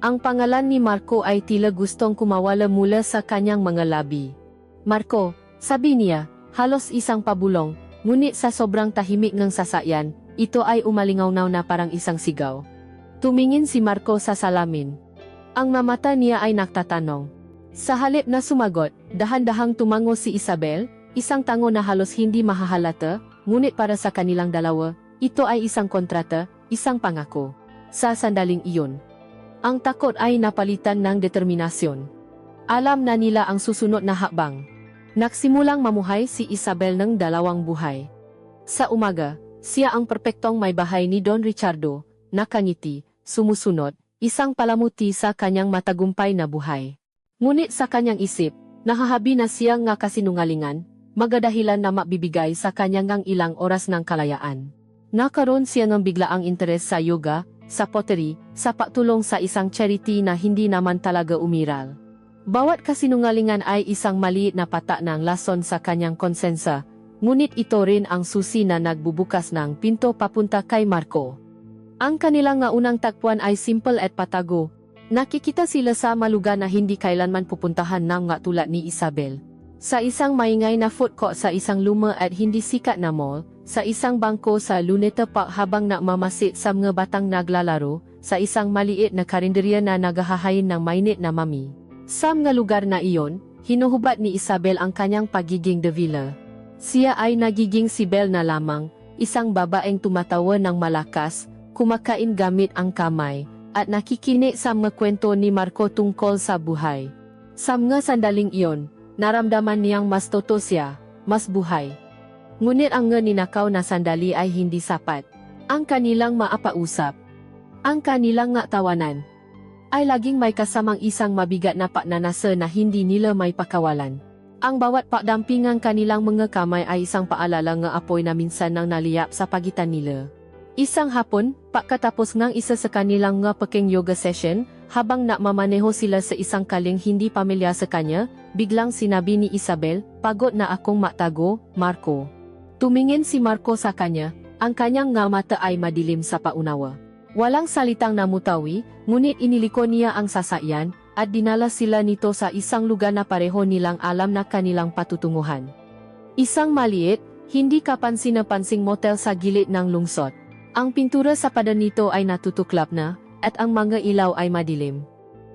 Ang pangalan ni Marco ay tila gustong kumawala mula sa kanyang mga labi. Marco, sabi niya, halos isang pabulong, ngunit sa sobrang tahimik ng sasakyan, ito ay umalingaw na parang isang sigaw. Tumingin si Marco sa salamin. Ang mata niya ay nagtatanong. Sa halip na sumagot, dahan-dahang tumango si Isabel, isang tango na halos hindi mahahalata, ngunit para sa kanilang dalawa, ito ay isang kontrata, isang pangako. Sa sandaling iyon, ang takot ay napalitan ng determinasyon. Alam na nila ang susunod na hakbang. Nagsimulang mamuhay si Isabel ng dalawang buhay. Sa umaga, siya ang perpektong may bahay ni Don Ricardo, nakangiti, sumusunod, isang palamuti sa kanyang matagumpay na buhay. Ngunit sa kanyang isip, nahahabi na siya nga kasinungalingan, magadahilan na mabibigay sa kanyang ngang ilang oras ng kalayaan. Nakaroon siya ng biglaang interes sa yoga, sa pottery, sa pagtulong sa isang charity na hindi naman talaga umiral. Bawat kasinungalingan ay isang maliit na patak ng lason sa kanyang konsensa, ngunit ito rin ang susi na nagbubukas ng pinto papunta kay Marco. Ang kanilang nga unang tagpuan ay simple at patago. Nakikita sila sa malugan na hindi kailanman pupuntahan ng nga tulad ni Isabel. Sa isang maingay na food court sa isang luma at hindi sikat na mall, sa isang bangko sa Luneta Park habang nakmamasit sa mga batang naglalaro, sa isang maliit na karinderya na naghahahayin ng mainit na mami. Sa mga lugar na iyon, hinuhubad ni Isabel ang kanyang pagiging Davila. Siya ay nagiging si Belle na lamang, isang babaeng tumatawa ng malakas, kumakain gamit ang kamay, at nakikinig sa mga kwento ni Marco tungkol sa buhay. Sa mga sandaling iyon, naramdaman niyang mas totoo siya, mas buhay. Ngunit ang ninakaw na sandali ay hindi sapat. Ang kanilang maapausap, ang kanilang tawanan, ay laging may kasamang isang mabigat na paknanasa na hindi nila may pakawalan. Ang bawat pagdampingan kanilang mga kamay ay isang paalala nga apoy na minsan nang naliyap sa pagitan nila. Isang hapon, pagkatapos ng isa sa kanilang peking yoga session, habang nakmamaneho sila sa isang kaling hindi pamilyar sa kanya, biglang sinabi ni Isabel, "Pagod na akong matago, Marco." Tumingin si Marco sa kanya, ang kanyang mata ay madilim sa paunawa. Walang salitang namutawi, ngunit iniliko niya ang sasakyan, at dinala sila nito sa isang lugar na pareho nilang alam na kanilang patutunguhan. Isang maliit, hindi kapansin-napansing motel sa gilid ng lungsod. Ang pintura sa pader nito ay natutuklap na, at ang mga ilaw ay madilim.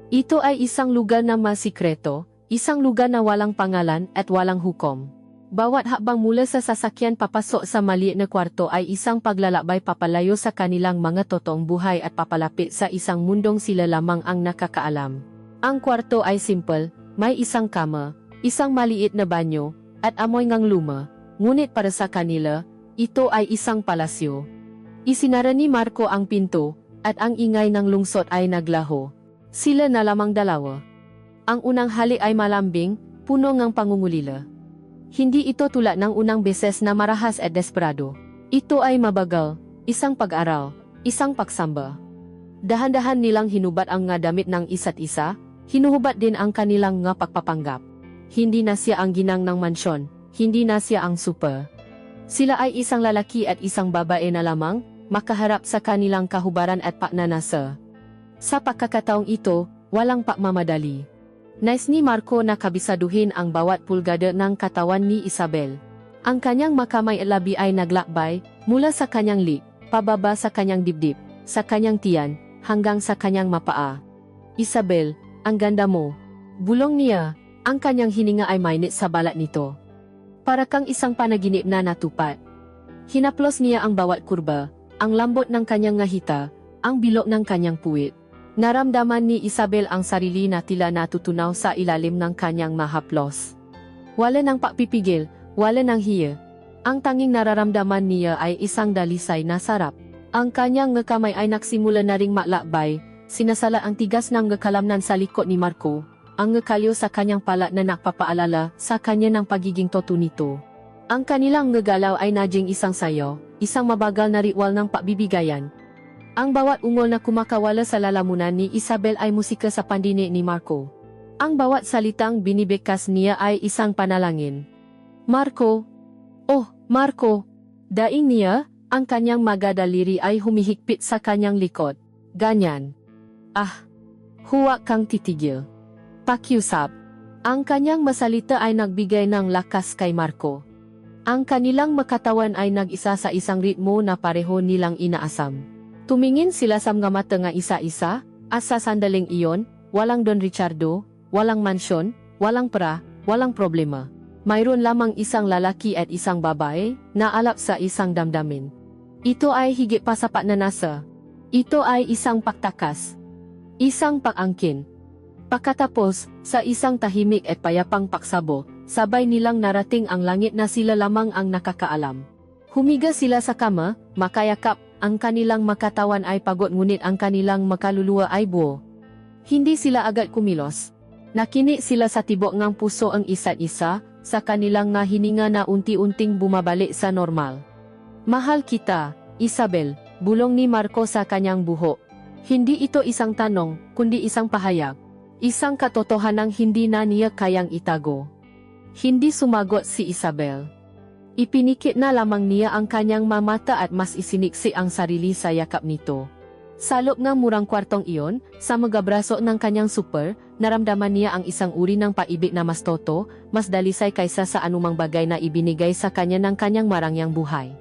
Ito ay isang lugar na masikreto, isang lugar na walang pangalan at walang hukom. Bawat hakbang mula sa sasakyan papasok sa maliit na kwarto ay isang paglalakbay papalayo sa kanilang mga totoong buhay at papalapit sa isang mundong sila lamang ang nakakaalam. Ang kwarto ay simple, may isang kama, isang maliit na banyo, at amoy ngang luma, ngunit para sa kanila, ito ay isang palasyo. Isinara ni Marco ang pinto, at ang ingay ng lungsod ay naglaho. Sila na lamang dalawa. Ang unang halik ay malambing, puno ng pangungulila. Hindi ito tulad ng unang beses na marahas at desperado. Ito ay mabagal, isang pag-aral, isang pagsamba. Dahan-dahan nilang hinubat ang damit ng isa't isa, hinuhubad din ang kanilang pagpapanggap. Hindi na siya ang ginang ng mansyon, hindi na siya ang super. Sila ay isang lalaki at isang babae na lamang, makaharap sa kanilang kahubaran at paknanasa. Sa pagkakataong ito, walang pakmamadali. Nais ni Marco na kabisaduhin ang bawat pulgada ng katawan ni Isabel. Ang kanyang makamay at labi ay naglakbay, mula sa kanyang lik, pababa sa kanyang dibdib, sa kanyang tiyan, hanggang sa kanyang mapaa. "Isabel, ang ganda mo." Bulong niya, ang kanyang hininga ay mainit sa balat nito. Para kang isang panaginip na natupad. Hinaplos niya ang bawat kurba, ang lambot ng kanyang ngahita, ang bilog ng kanyang puwit. Naramdaman ni Isabel ang sarili na tila natutunaw sa ilalim ng kanyang mahaplos. Wala ng pagpipigil, wala ng hiya. Ang tanging nararamdaman niya ay isang dalisay na sarap. Ang kanyang kamay ay nagsimula na ring maklakbay, sinasala ang tigas ng kalamnan sa likod ni Marco, ang kalyo sa kanyang palat na nakpapaalala sa kanya ng pagiging toto nito. Ang kanilang galaw ay naging isang sayo, isang mabagal na ritual ng pagbibigayan. Ang bawat ungol na kumakawala sa lalamunan ni Isabel ay musika sa pandini ni Marco. Ang bawat salitang binibekas niya ay isang panalangin. "Marco! Oh, Marco!" Daing niya, ang kanyang magadaliri ay humihigpit sa kanyang likod. "Ganyan. Ah! Huwag kang titigil. Pakiusap." Ang kanyang masalita ay nagbigay ng lakas kay Marco. Ang kanilang makatawan ay nag-isa sa isang ritmo na pareho nilang inaasam. Tumingin sila sa mga mata nga isa-isa, at sa sandaling iyon, walang Don Richardo, walang mansyon, walang pera, walang problema. Mayroon lamang isang lalaki at isang babae, na alap sa isang damdamin. Ito ay higit pa sa paknanasa. Ito ay isang pagtakas. Isang pag-angkin. Pagkatapos, sa isang tahimik at payapang paksabo, sabay nilang narating ang langit na sila lamang ang nakakaalam. Humiga sila sa kama, makayakap, ang kanilang makatawan ay pagod ngunit ang kanilang makaluluwa ay buo. Hindi sila agad kumilos. Nakini sila sa tibok ng puso ang isa't isa, sa kanilang hininga na unti-unting bumabalik sa normal. "Mahal kita, Isabel," bulong ni Marco sa kanyang buhok. Hindi ito isang tanong, kundi isang pahayag. Isang katotohanang hindi na niya kayang itago. Hindi sumagot si Isabel. Ipinikit na lamang niya ang kanyang mamata at mas isiniksi ang sarili sa yakap nito. Sa loob ng murang kwartong iyon, sa mga braso ng kanyang super, naramdaman niya ang isang uri ng paibig na mas toto, mas dalisay kaysa sa anumang bagay na ibinigay sa kanya ng kanyang marangyang buhay.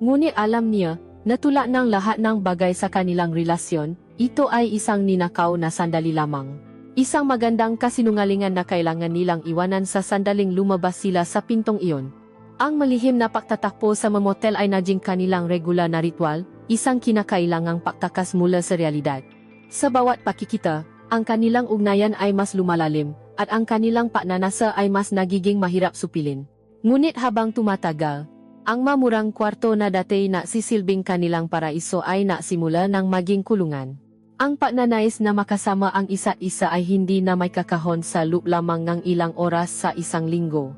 Ngunit alam niya, na tula ng lahat ng bagay sa kanilang relasyon, ito ay isang ninakaw na sandali lamang. Isang magandang kasinungalingan na kailangan nilang iwanan sa sandaling lumabas sila sa pintong iyon. Ang malihim na pagtatakbo sa mamotel ay naging kanilang regular na ritual, isang kinakailangang pagtakas mula sa realidad. Sa bawat pakikita, ang kanilang ugnayan ay mas lumalalim, at ang kanilang pagnanasa ay mas nagiging mahirap supilin. Ngunit habang tumatagal, ang mamurang kwarto na dati na sisilbing kanilang paraiso ay nasimula ng maging kulungan. Ang pagnanais na makasama ang isa't isa ay hindi na may kakahon sa loop lamang ng ilang oras sa isang linggo.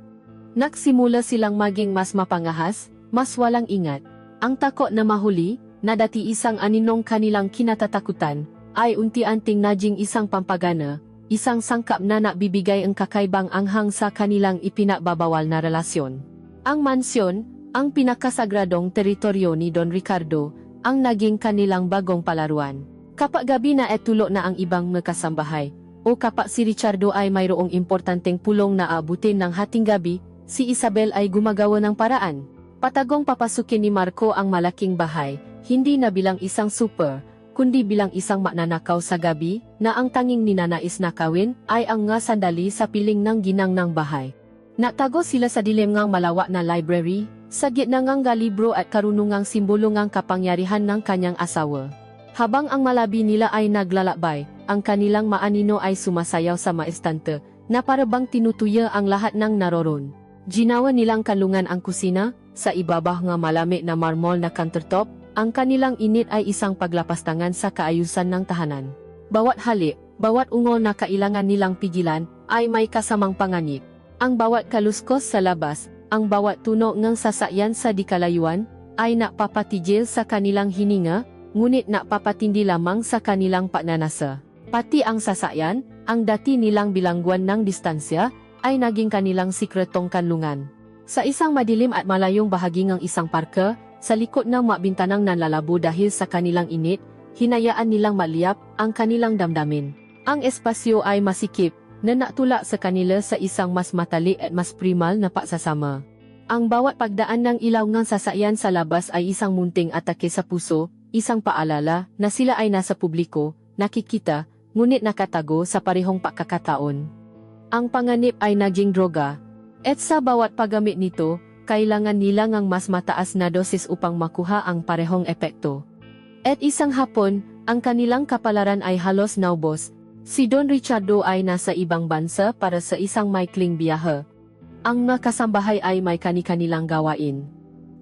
Nagsimula silang maging mas mapangahas, mas walang ingat. Ang takot na mahuli, na dati isang aninong kanilang kinatatakutan, ay unti-unting naging isang pampagana, isang sangkap na nagbibigay ang kakaibang anghang sa kanilang ipinagbabawal na relasyon. Ang mansyon, ang pinakasagradong teritoryo ni Don Ricardo, ang naging kanilang bagong palaruan. Kapag gabi na tulo na ang ibang makasambahay, o kapag si Ricardo ay mayroong importanteng pulong na aabutin ng hating gabi, si Isabel ay gumagawa ng paraan. Patagong papasukin ni Marco ang malaking bahay, hindi na bilang isang super, kundi bilang isang mananakaw sa gabi, na ang tanging ninanais na kawin ay ang nga sandali sa piling ng ginang ng bahay. Natago sila sa dilim ngang malawak na library, sa gitna ngang galibro at karunungang simbolo ngang kapangyarihan ng kanyang asawa. Habang ang malabi nila ay naglalakbay, ang kanilang maanino ay sumasayaw sa maestante, na parabang tinutuya ang lahat ng naroron. Ginawa nilang kalungan ang kusina, sa ibabaw nga malamig na marmol na countertop, ang kanilang init ay isang paglapastangan sa kaayusan ng tahanan. Bawat halik, bawat ungol na kailangan nilang pigilan, ay may kasamang panganib. Ang bawat kaluskos sa labas, ang bawat tunog ng sasakyan sa dikalayuan, ay napapatigil sa kanilang hininga, ngunit napapatindi lamang sa kanilang pagnanasa. Pati ang sasakyan, ang dati nilang bilangguan ng distansya, ay naging kanilang sikretong kanlungan. Sa isang madilim at malayong bahagi ng isang parke, sa likod ng mga bintanang nanlalabo dahil sa kanilang init, hinayaan nilang maliyap ang kanilang damdamin. Ang espasyo ay masikip, na natulak sa kanila sa isang mas matali at mas primal na pagsasama. Ang bawat pagdaan ng ilaw ng sasakyan sa labas ay isang munting atake sa puso, isang paalala na sila ay nasa publiko, nakikita, ngunit nakatago sa parehong pagkakataon. Ang panganib ay naging droga, at sa bawat paggamit nito, kailangan nila ng mas mataas na dosis upang makuha ang parehong epekto. At isang hapon, ang kanilang kapalaran ay halos naubos. Si Don Ricardo ay nasa ibang bansa para sa isang maikling biyahe. Ang mga kasambahay ay may kani-kanilang gawain.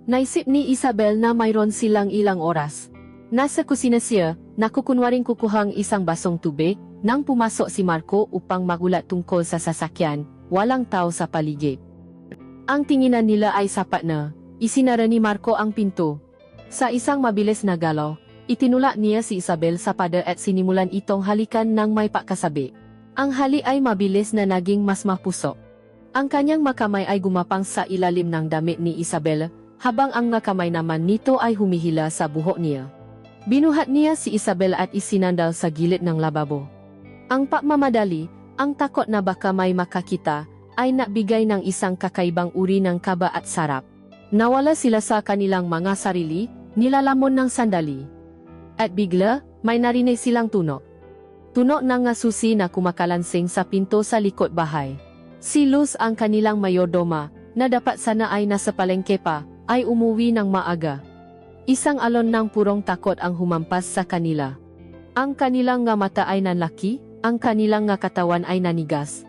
Naisip ni Isabel na mayroon silang ilang oras. Nasa kusina siya, nakukunwaring kukuhang isang basong tubig, nang pumasok si Marco upang magulat tungkol sa sasakyan, walang tao sa paligid. Ang tinginan nila ay sapat na. Isinara ni Marco ang pinto. Sa isang mabilis na galaw, itinulak niya si Isabel sa pader at sinimulan itong halikan ng may pagkasabi. Ang hali ay mabilis na naging mas mapusok. Ang kanyang makamay ay gumapang sa ilalim ng damit ni Isabel, habang ang makamay naman nito ay humihila sa buhok niya. Binuhat niya si Isabel at isinandal sa gilid ng lababo. Ang pagmamadali, ang takot na baka may makakita, ay nagbigay ng isang kakaibang uri ng kaba at sarap. Nawala sila sa kanilang mga sarili, nilalamon ng sandali. At bigla, may narinig silang tunog. Tunog ng nga susi na kumakalansing sa pinto sa likod bahay. Si Luz, ang kanilang mayordoma, na dapat sana ay nasa palengke pa, ay umuwi ng maaga. Isang alon ng purong takot ang humampas sa kanila. Ang kanilang nga mata ay nanlaki, ang kanilang nga katawan ay nanigas.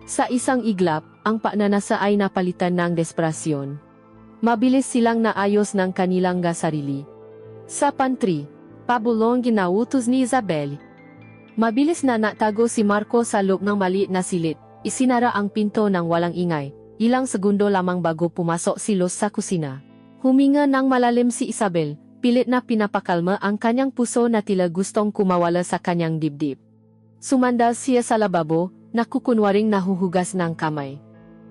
Sa isang iglap, ang pagnanasa ay napalitan ng desperasyon. Mabilis silang naayos ng kanilang nga sarili. Sa pantry, pabulong ginautos ni Isabel. Mabilis na natago si Marco sa loob ng maliit na silid. Isinara ang pinto ng walang ingay. Ilang segundo lamang bago pumasok si Luz sa kusina. Huminga ng malalim si Isabel, pilit na pinapakalma ang kanyang puso na tila gustong kumawala sa kanyang dibdib. Sumandal siya sa lababo, nakukunwaring nahuhugas ng kamay.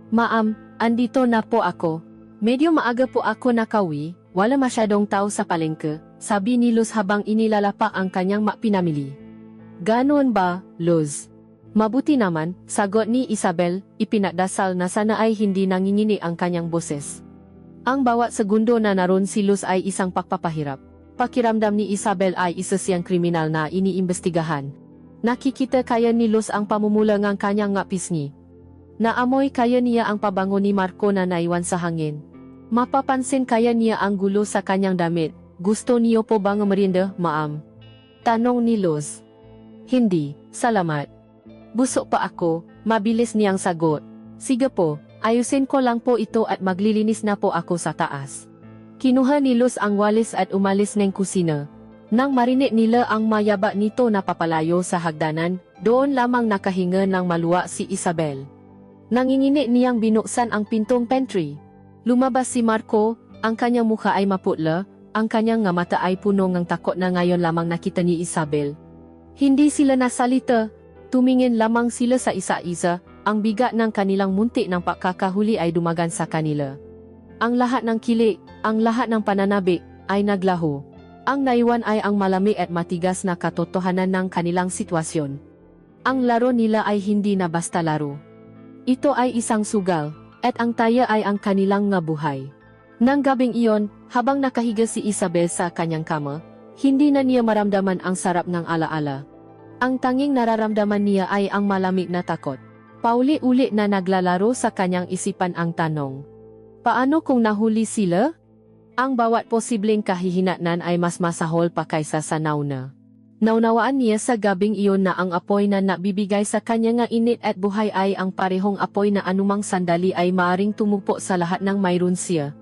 Ma'am, andito na po ako. Medyo maaga po ako nakawi, wala masyadong tao sa palengke, sabi ni Luz habang inilalapa ang kanyang pinamili. Ganoon ba, Luz? Mabuti naman, sagot ni Isabel, ipinagdasal na sana ay hindi nangingini ang kanyang boses. Ang bawat segundo na naroon si Luz ay isang pagpapahirap. Pakiramdam ni Isabel ay isa siyang kriminal na iniimbestigahan. Nakikita kaya ni Luz ang pamumula ng kanyang nga pisngi. Naamoy kaya niya ang pabango ni Marco na naiwan sa hangin. Mapapansin kaya niya ang gulo sa kanyang damit. Gusto niyo po bang merienda, ma'am? Tanong ni Luz. Hindi, salamat. Busog pa ako, mabilis niyang sagot. Sige po, ayusin ko lang po ito at maglilinis na po ako sa taas. Kinuha ni Luz ang walis at umalis ng kusina. Nang marinig nila ang mayaba nito na papalayo sa hagdanan, doon lamang nakahinga ng maluwa si Isabel. Nanginginig niyang binuksan ang pintong pantry. Lumabas si Marco, ang kanyang mukha ay maputla, ang kanyang nga mata ay puno ng takot na ngayon lamang nakita ni Isabel. Hindi sila nasalita, tumingin lamang sila sa isa-isa, ang bigat ng kanilang muntik ng pagkakahuli ay dumagan sa kanila. Ang lahat ng kilig, ang lahat ng pananabik, ay naglaho. Ang naiwan ay ang malamig at matigas na katotohanan ng kanilang sitwasyon. Ang laro nila ay hindi na basta laro. Ito ay isang sugal, at ang taya ay ang kanilang nga buhay. Nang gabing iyon, habang nakahiga si Isabel sa kanyang kama, hindi na niya maramdaman ang sarap ng alaala. Ang tanging nararamdaman niya ay ang malamig na takot. Pauli-uli na naglalaro sa kanyang isipan ang tanong. Paano kung nahuli sila? Ang bawat posibleng kahihinatnan ay mas masahol pa kaysa sa nauna. Naunawaan niya sa gabing iyon na ang apoy na nabibigay sa kanya nga init at buhay ay ang parehong apoy na anumang sandali ay maaring tumupo sa lahat ng mayroon siya.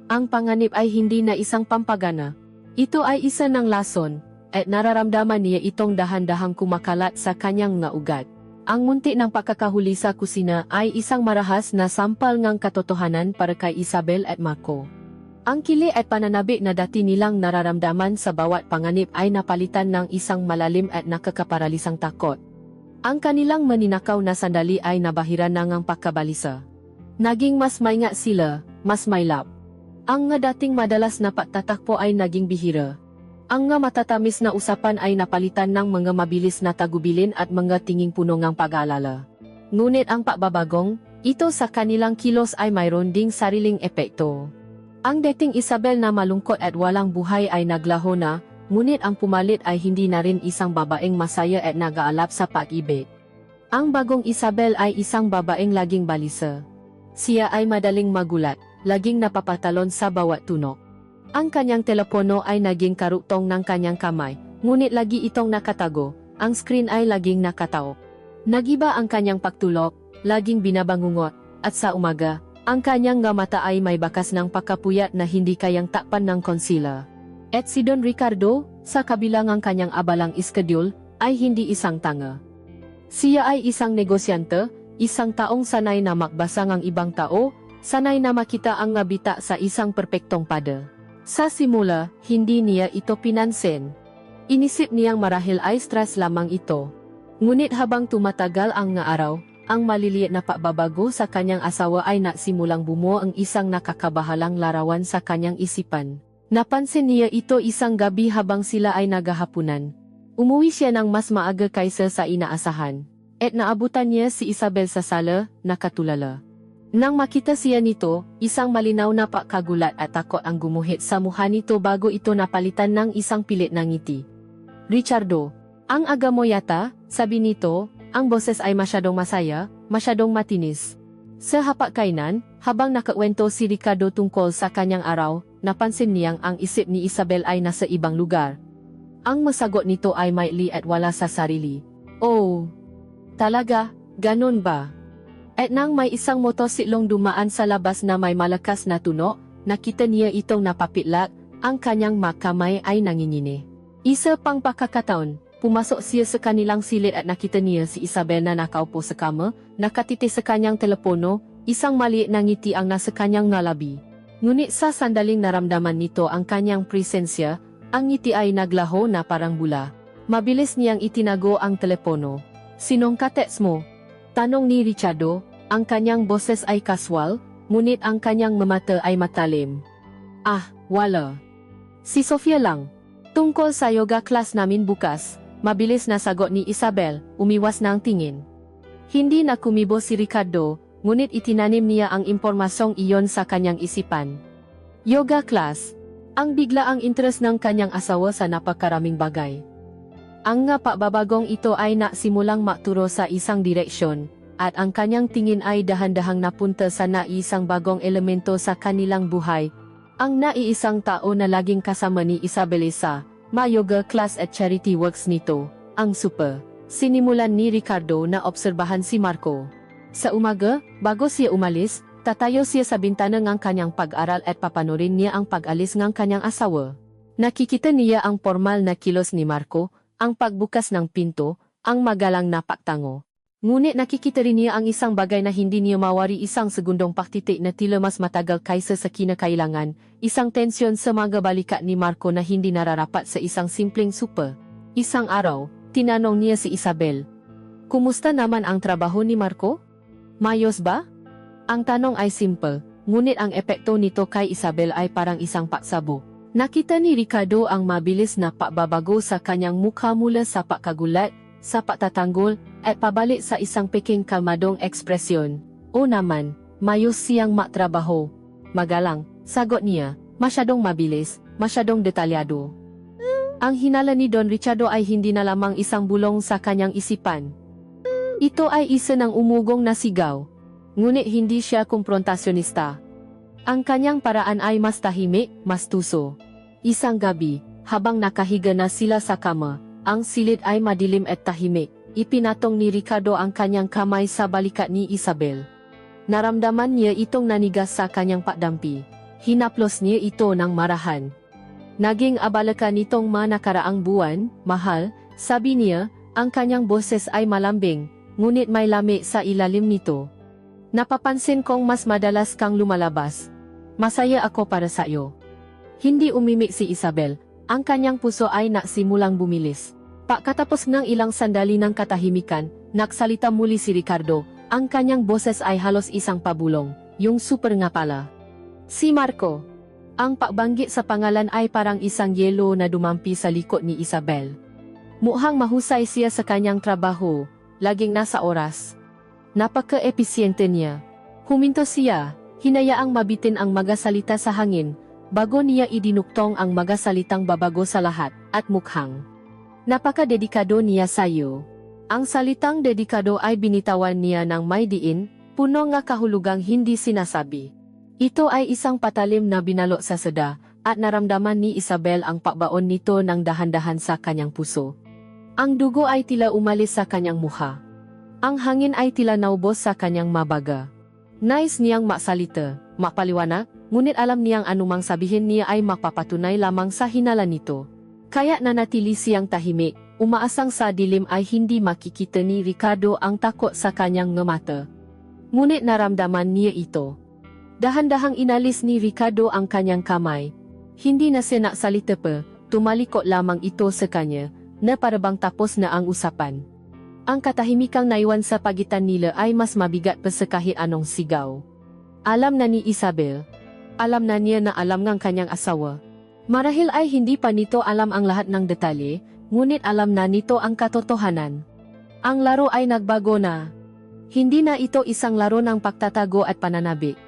Ang panganib ay hindi na isang pampagana. Ito ay isa ng lason, at nararamdaman niya itong dahan-dahang kumakalat sa kanyang nga ugat. Ang munti ng pagkakahuli sa kusina ay isang marahas na sampal ngang katotohanan para kay Isabel at Marco. Ang kili at pananabik na dati nilang nararamdaman sa bawat panganib ay napalitan ng isang malalim at nakakaparalisang takot. Ang kanilang maninakaw na sandali ay nabahiran na ngang pagkabalisa. Naging mas maingat sila, mas mailap. Ang nga dating madalas na pagtatakpo ay naging bihira. Ang nga matatamis na usapan ay napalitan ng mga mabilis na tagubilin at mga tinging puno ng pag-aalala. Ngunit ang pagbabagong, ito sa kanilang kilos ay mayroon ding sariling epekto. Ang dating Isabel na malungkot at walang buhay ay naglaho na, ngunit ang pumalit ay hindi na rin isang babaeng masaya at nag-aalap sa pag-ibig. Ang bagong Isabel ay isang babaeng laging balisa. Siya ay madaling magulat, laging napapatalon sa bawat tunok. Ang kanyang telepono ay naging karugtong ng kanyang kamay, ngunit lagi itong nakatago, ang screen ay laging nakataok. Nagiba ang kanyang pagtulog, laging binabangungot, at sa umaga, ang kanyang nga mata ay may bakas ng pagkapuyat na hindi kayang takpan ng concealer. At si Don Ricardo, sa kabilang ang kanyang abalang schedule, ay hindi isang tanga. Siya ay isang negosyante, isang taong sanay na makbasa ng ibang tao, sanay na makita ang ngabita sa isang perpektong pada. Sa simula, hindi niya ito pinansin. Inisip niyang marahil ay stress lamang ito. Ngunit habang tumatagal ang nga araw, ang maliliit na pagbabago sa kanyang asawa ay nasimulang bumuo ang isang nakakabahalang larawan sa kanyang isipan. Napansin niya ito isang gabi habang sila ay naghahapunan. Umuwi siya ng mas maaga kaysa sa inaasahan. At naabutan niya si Isabel sa sala, nakatulala. Nang makita siya nito, isang malinaw na pagkagulat at takot ang gumuhit sa mukha nito bago ito napalitan ng isang pilit na ngiti. Richardo, ang aga mo yata, sabi nito. Ang boses ay masyadong masaya, masyadong matinis. Sa hapagkainan, habang nakakwento si Ricardo tungkol sa kanyang araw, napansin niyang ang isip ni Isabel ay nasa ibang lugar. Ang masagot nito ay maikli at wala sa sarili. Oh, talaga, ganun ba? At nang may isang motosiklong dumaan sa labas na may malakas na tunog, nakita niya itong napapitlak, ang kanyang makamay ay nanginginig. Isa pang pagkakataon, pumasok siya sa kanilang silid at nakita niya si Isabel na nakaupo sa kama, nakatiti sa kanyang telepono, isang maliit na ngiti ang nasa kanyang ngalabi. Ngunit sa sandaling naramdaman nito ang kanyang presensya, ang ngiti ay naglaho na parang bula. Mabilis niyang itinago ang telepono. Sinong ka-text mo? Tanong ni Richardo, ang kanyang boses ay kaswal, ngunit ang kanyang mata ay matalim. Ah, wala. Si Sofia lang. Tungkol sa yoga class namin bukas. Mabilis na sagot ni Isabel, umiwas ng tingin. Hindi na kumibo si Ricardo, ngunit itinanim niya ang impormasyong iyon sa kanyang isipan. Yoga class. Ang biglaang interest ng kanyang asawa sa napakaraming bagay. Ang nga pagbabagong ito ay nasimulang maturo sa isang direksyon, at ang kanyang tingin ay dahan-dahang napunta sa naiisang bagong elemento sa kanilang buhay. Ang naiisang tao na laging kasama ni Isabel sa yoga class at charity works nito, ang super Sinimulan ni Ricardo na obserbahan si Marco. Sa umaga, bago siya umalis, tatayo siya sa bintana ng kanyang pag-aral at papanurin niya ang pag-alis ng kanyang asawa. Nakikita niya ang formal na kilos ni Marco, ang pagbukas ng pinto, ang magalang na pagtango. Ngunit nakikita rin niya ang isang bagay na hindi niya mawari, isang segundong paktitik na tila mas matagal kaysa sa kinakailangan, isang tensyon sa mga balikat ni Marco na hindi nararapat sa isang simpleng super. Isang araw, tinanong niya si Isabel, "Kumusta naman ang trabaho ni Marco? Mayos ba?" Ang tanong ay simple, ngunit ang epekto nito kay Isabel ay parang isang paksabo. Nakita ni Ricardo ang mabilis na pagbabago sa kanyang mukha mula sa pagkagulat, sa pagtatanggol, at pabalik sa isang peking kalmadong ekspresyon. "O naman, mayos siyang matrabaho." "Magalang," sagot niya, "masyadong mabilis, masyadong detalyado." Ang hinala ni Don Ricardo ay hindi na lamang isang bulong sa kanyang isipan. Ito ay isa ng umugong na sigaw. Ngunit hindi siya kumprontasyonista. Ang kanyang paraan ay mas tahimik, mas tuso. Isang gabi, habang nakahiga na sila sa kama, ang silid ay madilim at tahimik. Ipinatong ni Ricardo ang kanyang kamay sa balikat ni Isabel. Naramdaman niya itong nanigas sa kanyang pakdampi. Hinaplos niya ito ng marahan. "Naging abala ka nitong mga nakaraang buwan, mahal," sabi niya, ang kanyang boses ay malambing, ngunit may lami sa ilalim nito. "Napapansin kong mas madalas kang lumalabas. Masaya ako para sa iyo." Hindi umimik si Isabel, ang kanyang puso ay nagsimulang bumilis. Pagkatapos ng ilang sandali ng katahimikan, nagsalita muli si Ricardo, ang kanyang boses ay halos isang pabulong, "Yung super nga pala. Si Marco." Ang pagbanggit sa pangalan ay parang isang yelo na dumampi sa likod ni Isabel. Mukhang mahusay siya sa kanyang trabaho, laging nasa oras. Napaka-episyente niya. Huminto siya, hinayaang mabitin ang magasalita sa hangin, bago niya idinuktong ang magasalitang babago sa lahat, at mukhang napaka-dedikado niya sa iyo. Ang salitang dedikado ay binitawan niya ng may diin, puno nga kahulugang hindi sinasabi. Ito ay isang patalim na binalot sa seda, at naramdaman ni Isabel ang pagbaon nito ng dahan-dahan sa kanyang puso. Ang dugo ay tila umalis sa kanyang mukha. Ang hangin ay tila naubos sa kanyang mabaga. Nais niyang maksalita, makpaliwanag, ngunit alam niyang anumang sabihin niya ay mapapatunay lamang sa hinala nito. Kaya nanatili siyang tahimik, umaasang sa dilim ay hindi makikita ni Ricardo ang takot sa kanyang mata. Ngunit naramdaman niya ito. Dahan-dahang inalis ni Ricardo ang kanyang kamay. Hindi na siya nagsalita pa, tumalikod lamang ito sa kanya, na parabang tapos na ang usapan. Ang katahimikang naiwan sa pagitan nila ay mas mabigat pa sa kahit anong sigaw. Alam na ni Isabel. Alam na niya na alam ng kanyang asawa. Marahil ay hindi pa nito alam ang lahat ng detalye, ngunit alam na nito ang katotohanan. Ang laro ay nagbago na. Hindi na ito isang laro ng pagtatago at pananabik.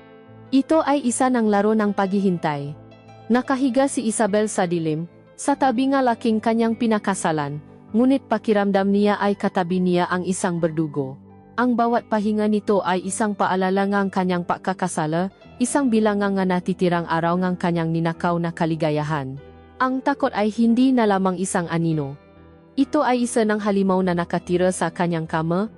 Ito ay isa ng laro ng paghihintay. Nakahiga si Isabel sa dilim, sa tabi ng laking kanyang pinakasalan, ngunit pakiramdam niya ay katabi niya ang isang berdugo. Ang bawat pahinga nito ay isang paalala ng kanyang pagkakasala, isang bilangan nga natitirang araw ng kanyang ninakaw na kaligayahan. Ang takot ay hindi na lamang isang anino. Ito ay isa ng halimaw na nakatira sa kanyang kama,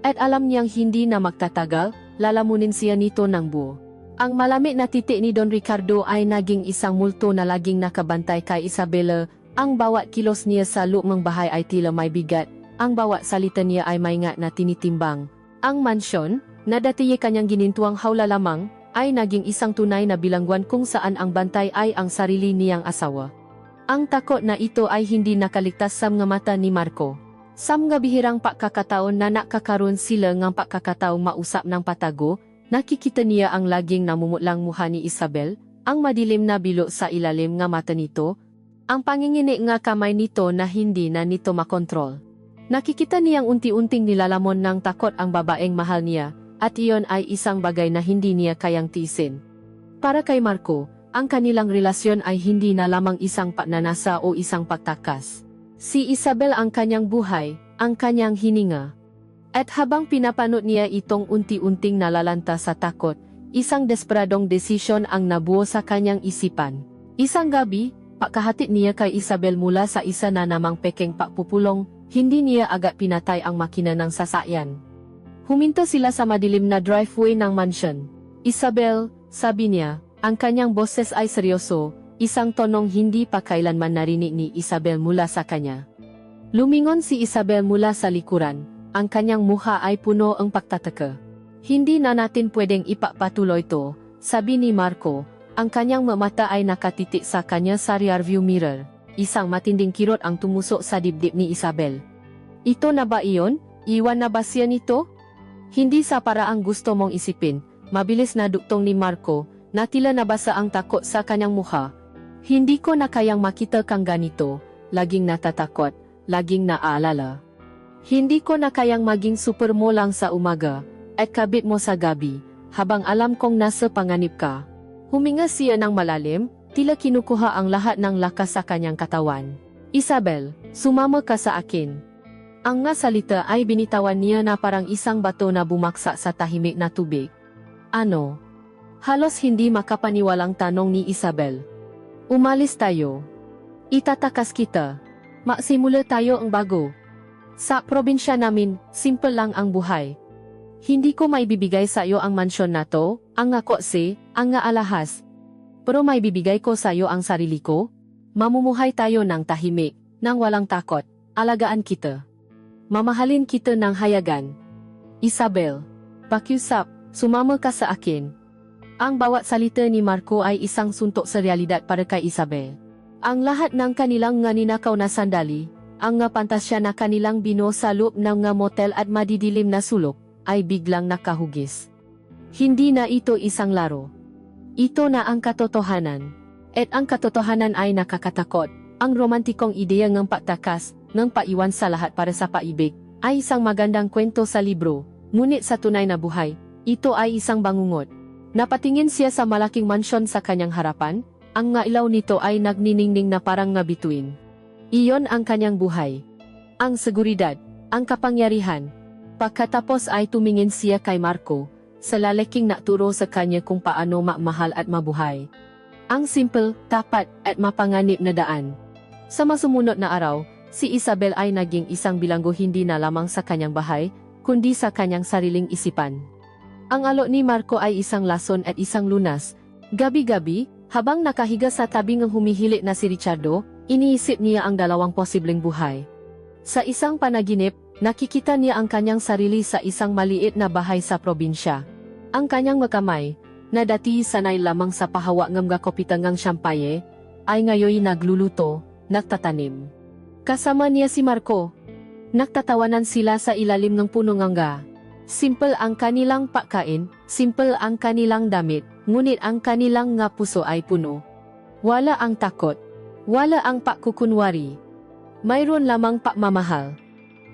at alam niyang hindi na magtatagal, lalamunin siya nito ng buo. Ang malamig na titik ni Don Ricardo ay naging isang multo na laging nakabantay kay Isabela. Ang bawat kilos niya sa loob ng bahay ay tila may bigat. Ang bawat salita niya ay may nga na tinitimbang. Ang mansyon, na dati kanyang ginintuang hawla lamang, ay naging isang tunay na bilangguan kung saan ang bantay ay ang sarili niyang asawa. Ang takot na ito ay hindi nakaligtas sa mga mata ni Marco. Sa mga bihirang pagkakataon na nakakaroon sila ng pagkakataong mausap ng patago, nakikita niya ang laging namumutlang mukha ni Isabel, ang madilim na bilo sa ilalim ng mata nito, ang panginginig nga kamay nito na hindi na nito makontrol. Nakikita niyang unti-unting nilalamon ng takot ang babaeng mahal niya, at iyon ay isang bagay na hindi niya kayang tiisin. Para kay Marco, ang kanilang relasyon ay hindi na lamang isang pagnanasa o isang pagtakas. Si Isabel ang kanyang buhay, ang kanyang hininga. At habang pinapanood niya itong unti-unting nalalanta sa takot, isang desperadong desisyon ang nabuo sa kanyang isipan. Isang gabi, pagkahatid niya kay Isabel mula sa isa na namang pekeng pagpupulong, Hindi niya agad pinatay ang makina ng sasakyan. Huminto sila sa madilim na driveway ng mansion. Isabel, sabi niya, ang kanyang boses ay seryoso, isang tonong hindi pa kailanman narinig ni Isabel mula sa kanya. Lumingon si Isabel mula sa likuran, ang kanyang mukha ay puno ng pagtataka. Hindi na natin pwedeng ipapatuloy to, sabi ni Marco, ang kanyang mata ay nakatitik sa kanya sa rearview mirror. Isang matinding kirot ang tumusok sa dibdib ni Isabel. Ito na ba iyon? Iwan na ba siya nito? Hindi sa paraang gusto mong isipin, mabilis na duktong ni Marco, na tila nabasa ang takot sa kanyang mukha. Hindi ko na kayang makita kang ganito, laging natatakot, laging naaalala. Hindi ko na kayang maging super mo lang sa umaga, at kabit mo sa gabi, habang alam kong nasa panganib ka. Huminga siya ng malalim, tila kinukuha ang lahat ng lakas sa kanyang katawan. Isabel, sumama ka sa akin. Ang nga salita ay binitawan niya na parang isang bato na bumaksak sa tahimik na tubig. Ano? Halos hindi makapaniwalang tanong ni Isabel. Umalis tayo. Itatakas kita. Magsimula tayo ang bago. Sa probinsya namin, simple lang ang buhay. Hindi ko maibibigay sa iyo ang mansyon na to, ang nga kotse, ang nga alahas. Pero may bibigay ko sa iyo ang sarili ko. Mamumuhay tayo ng tahimik, ng walang takot. Alagaan kita. Mamahalin kita ng hayagan. Isabel, pakiusap, sumama ka sa akin. Ang bawat salita ni Marco ay isang suntok sa realidad para kay Isabel. Ang lahat ng kanilang nga ninakaw na sandali, ang nga pantasya na kanilang bino sa loob ng nga motel at madidilim na sulok, ay biglang nakahugis. Hindi na ito isang laro. Ito na ang katotohanan. At ang katotohanan ay nakakatakot. Ang romantikong ideya ng pagtakas, ng paiwan sa lahat para sa paibig, ay isang magandang kwento sa libro. Ngunit sa tunay na buhay, ito ay isang bangungot. Napatingin siya sa malaking mansyon sa kanyang harapan, ang nga ilaw nito ay nagniningning na parang nga bituin. Iyon ang kanyang buhay. Ang seguridad, ang kapangyarihan. Pagkatapos ay tumingin siya kay Marco, sa lalaking naturo sa kanya kung paano magmahal at mabuhay. Ang simple, tapat, at mapanganib na daan. Sa masumunod na araw, si Isabel ay naging isang bilanggo hindi na lamang sa kanyang bahay, kundi sa kanyang sariling isipan. Ang alok ni Marco ay isang lason at isang lunas. Gabi-gabi, habang nakahiga sa tabing ng humihilik na si Richardo, iniisip niya ang dalawang posibleng buhay. Sa isang panaginip, nakikita niya ang kanyang sarili sa isang maliit na bahay sa probinsya. Ang kanyang makamay, na dati sanay lamang sa pahawa ng kapitangang syampaye, ay ngayon nagluluto, nagtatanim. Kasama niya si Marco. Nagtatawanan sila sa ilalim ng punong nganga. Simple ang kanilang pagkain, simple ang kanilang damit, ngunit ang kanilang nga puso ay puno. Wala ang takot. Wala ang pagkukunwari. Mayroon lamang pagmamahal.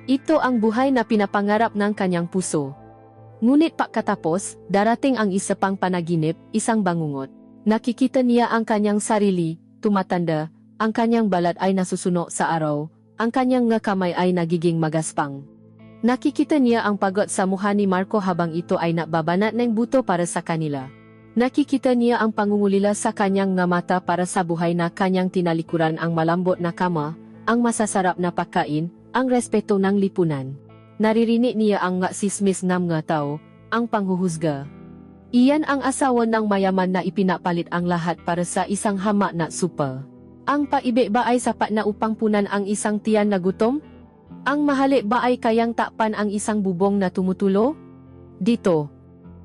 Ito ang buhay na pinapangarap ng kanyang puso. Ngunit pagkatapos, darating ang isa pang panaginip, isang bangungot. Nakikita niya ang kanyang sarili, tumatanda, ang kanyang balat ay nasusuno sa araw, ang kanyang nga kamay ay nagiging magaspang. Nakikita niya ang pagod sa mukha ni Marco habang ito ay nababanat ng buto para sa kanila. Nakikita niya ang pangungulila sa kanyang nga mata para sa buhay na kanyang tinalikuran, ang malambot na kama, ang masasarap na pagkain, ang respeto ng lipunan. Naririnig niya ang nga sismis ng nga tao, ang panghuhusga. Iyan ang asawa ng mayaman na ipinapalit ang lahat para sa isang hamak na supa. Ang paibig ba ay sapat na upang punan ang isang tiyan na gutom? Ang mahalik ba ay kayang takpan ang isang bubong na tumutulo? Dito,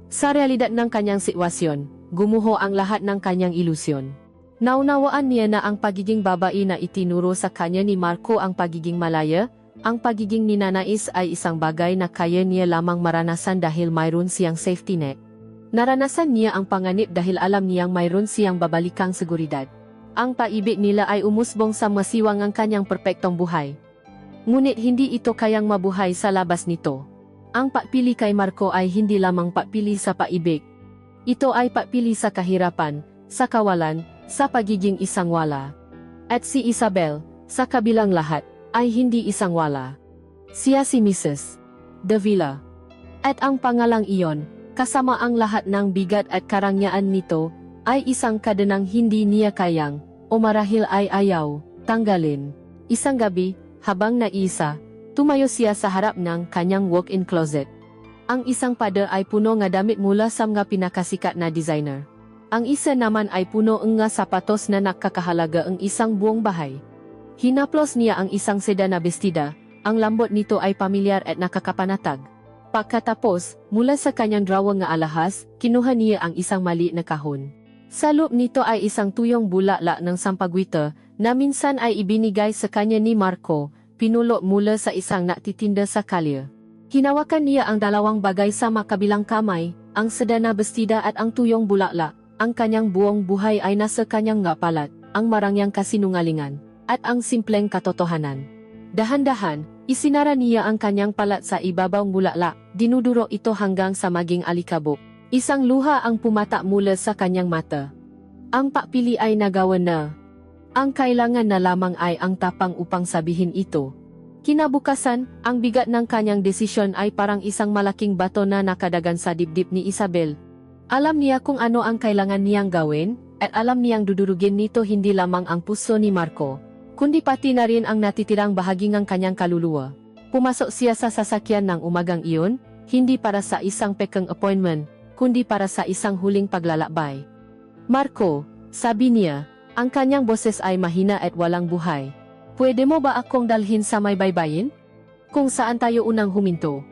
sa realidad ng kanyang sitwasyon, gumuho ang lahat ng kanyang ilusyon. Naunawaan niya na ang pagiging babae na itinuro sa kanya ni Marco, ang pagiging malaya, ang pagiging ninanais ay isang bagay na kaya niya lamang maranasan dahil mayroon siyang safety net. Naranasan niya ang panganib dahil alam niyang mayroon siyang babalikang seguridad. Ang paibig nila ay umusbong sa masiwang ang kanyang perpektong buhay. Ngunit hindi ito kayang mabuhay sa labas nito. Ang pagpili kay Marco ay hindi lamang pagpili sa paibig. Ito ay pagpili sa kahirapan, sa kawalan, sa pagiging isang wala. At si Isabel, sa kabilang lahat, ay hindi isang wala. Siya si Mrs. Davila. At ang pangalang iyon, kasama ang lahat ng bigat at karangyaan nito, ay isang kadenang hindi niya kayang, o marahil ay ayaw, tanggalin. Isang gabi, habang naisa, Tumayo siya sa harap ng kanyang walk-in closet. Ang isang pada ay puno nga damit mula sa mga pinakasikat na designer. Ang isa naman ay puno nga sapatos na nakakahalaga ang isang buong bahay. Hinaplos niya ang isang sedan na bestida, ang lambot nito ay pamilyar at nakakapanatag. Pagkatapos, mula sa kanyang drawer nga alahas, kinuha niya ang isang maliit na kahon. Sa loob nito ay isang tuyong bulaklak ng sampagwita na minsan ay ibinigay sa kanya ni Marco, pinulot mula sa isang nagtitinda sa kalye. Hinawakan niya ang dalawang bagay sa makabilang kamay, ang sedan na bestida at ang tuyong bulaklak. Ang kanyang buong buhay ay nasa kanyang ngapalat, ang marangyang kasinungalingan, at ang simpleng katotohanan. Dahan-dahan, isinara niya ang kanyang palat sa ibabawng bulaklak, dinuduro ito hanggang sa maging alikabok. Isang luha ang pumata mula sa kanyang mata. Ang papili ay nagawa na. Ang kailangan na lamang ay ang tapang upang sabihin ito. Kinabukasan, ang bigat ng kanyang desisyon ay parang isang malaking bato na nakadagan sa dibdib ni Isabel. Alam niya kung ano ang kailangan niyang gawin, at alam niyang dudurugin nito hindi lamang ang puso ni Marco, kundi pati na rin ang natitirang bahagi ng kanyang kaluluwa. Pumasok siya sa sasakyan ng umagang iyon, hindi para sa isang pekeng appointment, kundi para sa isang huling paglalakbay. Marco, sabi niya, ang kanyang boses ay mahina at walang buhay. Pwede mo ba akong dalhin sa may baybayin? Kung saan tayo unang huminto?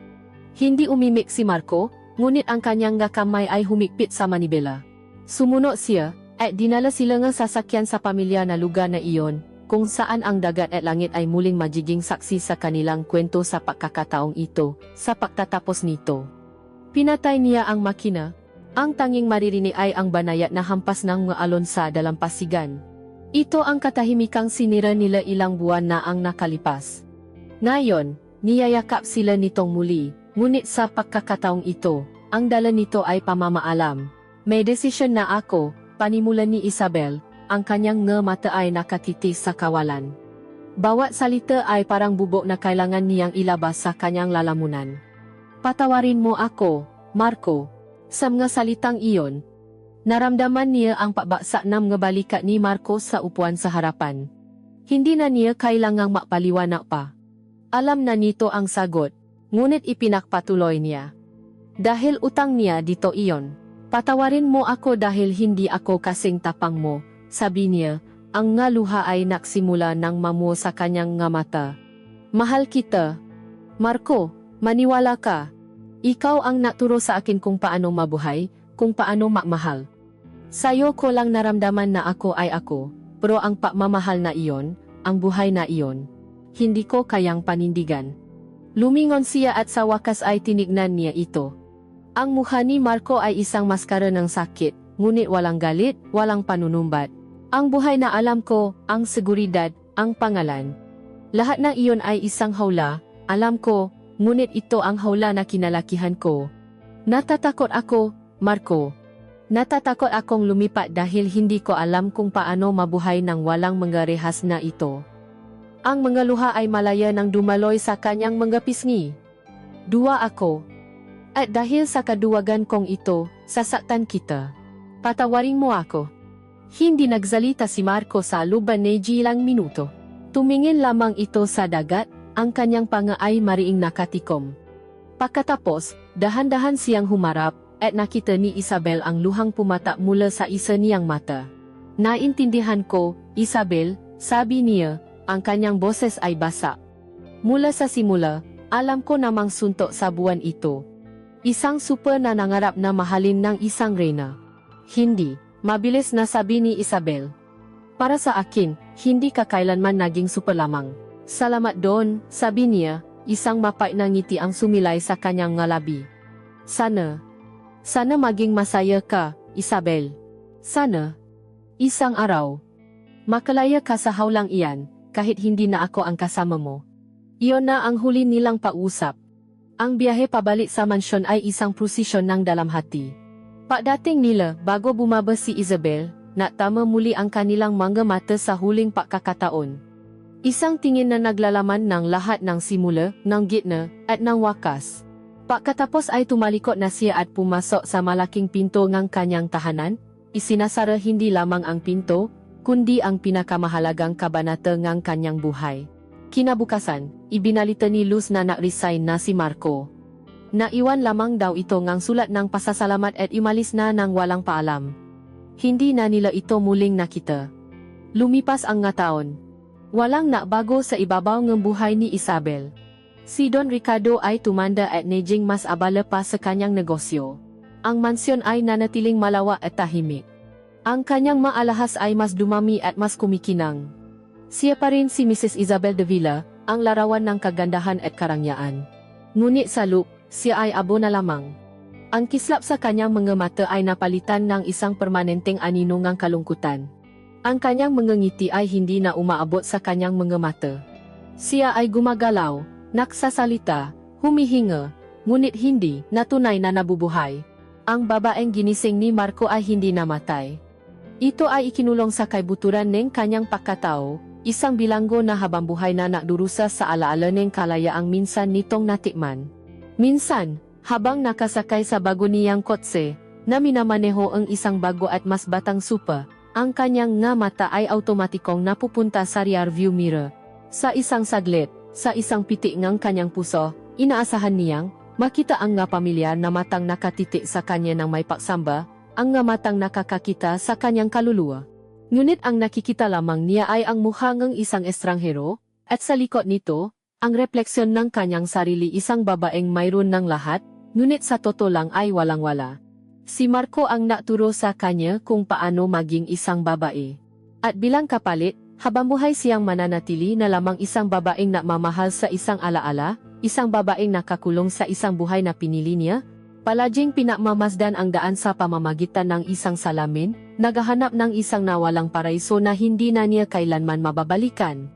Hindi umimik si Marco, ngunit ang kanyang kamay ay humigpit sa manibela. Sumunod siya, at dinala sila ng sasakyan sa pamilya na lugar na iyon, kung saan ang dagat at langit ay muling magiging saksi sa kanilang kwento sa pagkakataong ito. Sa pagtatapos nito, pinatay niya ang makina. Ang tanging maririnig ay ang banayat na hampas ng mga alon sa dalampasigan. Ito ang katahimikang sinira nila ilang buwan na ang nakalipas. Ngayon, niyayakap sila nitong muli, ngunit sa pagkakataong ito, ang dala nito ay pamamaalam. May desisyon na ako, panimula ni Isabel, ang kanyang mata ay nakatitis sa kawalan. Bawat salita ay parang bubok na kailangan niyang ilabas sa kanyang lalamunan. Patawarin mo ako, Marco. Sa mga salitang iyon, naramdaman niya ang pagbaksak ng mga balikat ni Marco sa upuan sa harapan. Hindi na niya kailangang mapaliwanag pa. Alam na nito ang sagot, ngunit ipinagpatuloy niya. Dahil utang niya dito iyon. Patawarin mo ako dahil hindi ako kasing tapang mo, sabi niya. Ang nga luha ay naksimula ng mamuo sa kanyang nga mata. Mahal kita. Marco, maniwala ka. Ikaw ang naturo sa akin kung paano mabuhay, kung paano magmahal. Sa'yo ko lang naramdaman na ako ay ako, pero ang pagmamahal na iyon, ang buhay na iyon, hindi ko kayang panindigan. Lumingon siya at sa wakas ay tinignan niya ito. Ang mukha ni Marco ay isang maskara ng sakit, ngunit walang galit, walang panunumbat. Ang buhay na alam ko, ang seguridad, ang pangalan. Lahat ng iyon ay isang hawla, alam ko, ngunit ito ang hawla na kinalakihan ko. Natatakot ako, Marco. Natatakot akong lumipat dahil hindi ko alam kung paano mabuhay nang walang mga rehas na ito. Ang mga luha ay malaya nang dumaloy sa kanyang mga pisngi. Dua ako. At dahil sa kaduwagan kong ito, sasaktan kita. Patawarin mo ako. Hindi nagsalita si Marco sa loob ng ilang minuto. Tumingin lamang ito sa dagat, ang kanyang panga ay mariing nakatikom. Pagkatapos, dahan-dahan siyang humarap, at nakita ni Isabel ang luhang pumata mula sa isa niyang mata. Naintindihan ko, Isabel, sabi niya, ang kanyang boses ay basa. Mula sa simula, alam ko namang suntok sa buwan ito. Isang super na nangarap na mahalin ng isang reyna. Hindi, mabilis na sabi ni Isabel. Para sa akin, hindi ka kailanman naging super lamang. Salamat doon, sabi niya, isang mapait na ngiti ang sumilay sa kanyang ngalabi. Sana maging masaya ka, Isabel. Sana, isang araw, makalaya ka sa hawlang iyan, kahit hindi na ako ang kasama mo. Iyon na ang huli nilang pausap. Ang biyahe pabalik sa mansyon ay isang prosesyon ng dalamhati. Pagdating nila, bago bumaba si Isabel, natama muli ang kanilang mga mata sa huling pagkakataon. Isang tingin na naglalaman ng lahat ng simula, ng gitna, at ng wakas. Pagkatapos ay tumalikod na siya at pumasok sa malaking pinto ng kanyang tahanan. Isinasara hindi lamang ang pinto, kundi ang pinakamahalagang kabanata ng kanyang buhay. Kinabukasan, ibinalita ni Luz na na-resign na si Marco. Naiwan lamang daw ito ngang sulat ng pasasalamat at imalis na nang walang paalam. Hindi na nila ito muling nakita. Lumipas ang nga taon. Walang nakbago sa ibabaw ng buhay ni Isabel. Si Don Ricardo ay tumanda at naging mas abala pa sa kanyang negosyo. Ang mansyon ay nanatiling malawa at tahimik. Ang kanyang maalahas ay mas dumami at mas kumikinang. Siya pa rin si Mrs. Isabel de Villa, ang larawan ng kagandahan at karangyaan. Ngunit sa loop, siya ay abo na lamang. Ang kislap sa kanyang mga mata ay napalitan ng isang permanenteng aninungang kalungkutan. Ang kanyang mga ngiti ay hindi na umaabot sa kanyang mga mata. Siya ay gumagalaw, nagsasalita, humihinga, ngunit hindi na tunay na nabubuhay. Ang babaeng ginising ni Marco ay hindi namatay. Ito ay ikinulong sa kaibuturan ng kanyang pagkatao, isang bilanggo na habang buhay na nakdurusa sa alaala ng kalayaang minsan nitong natikman. Minsan, habang nakasakay sa bago niyang kotse, na minamaneho ang isang bago at mas batang supa, ang kanyang nga mata ay automatikong napupunta sa rearview mirror. Sa isang saglit, sa isang pitik ng kanyang puso, inaasahan niyang makita ang nga pamilyar na matang nakatitik sa kanya ng may pagsamba, ang nga matang nakakakita sa kanyang kaluluwa. Ngunit ang nakikita lamang niya ay ang mukha ng isang estranghero, at sa likod nito, ang refleksyon ng kanyang sarili isang babaeng mayroon ng lahat, ngunit sa totoo lang ay walang-wala. Si Marco ang naturo sa kanya kung paano maging isang babae. At bilang kapalit, habang buhay siyang mananatili na lamang isang babaeng nagmamahal sa isang alaala, isang babaeng nakakulong sa isang buhay na pinili niya, palaging pinakmamasdan ang daan sa pamamagitan ng isang salamin, naghahanap ng isang nawalang paraiso na hindi na niya kailanman mababalikan.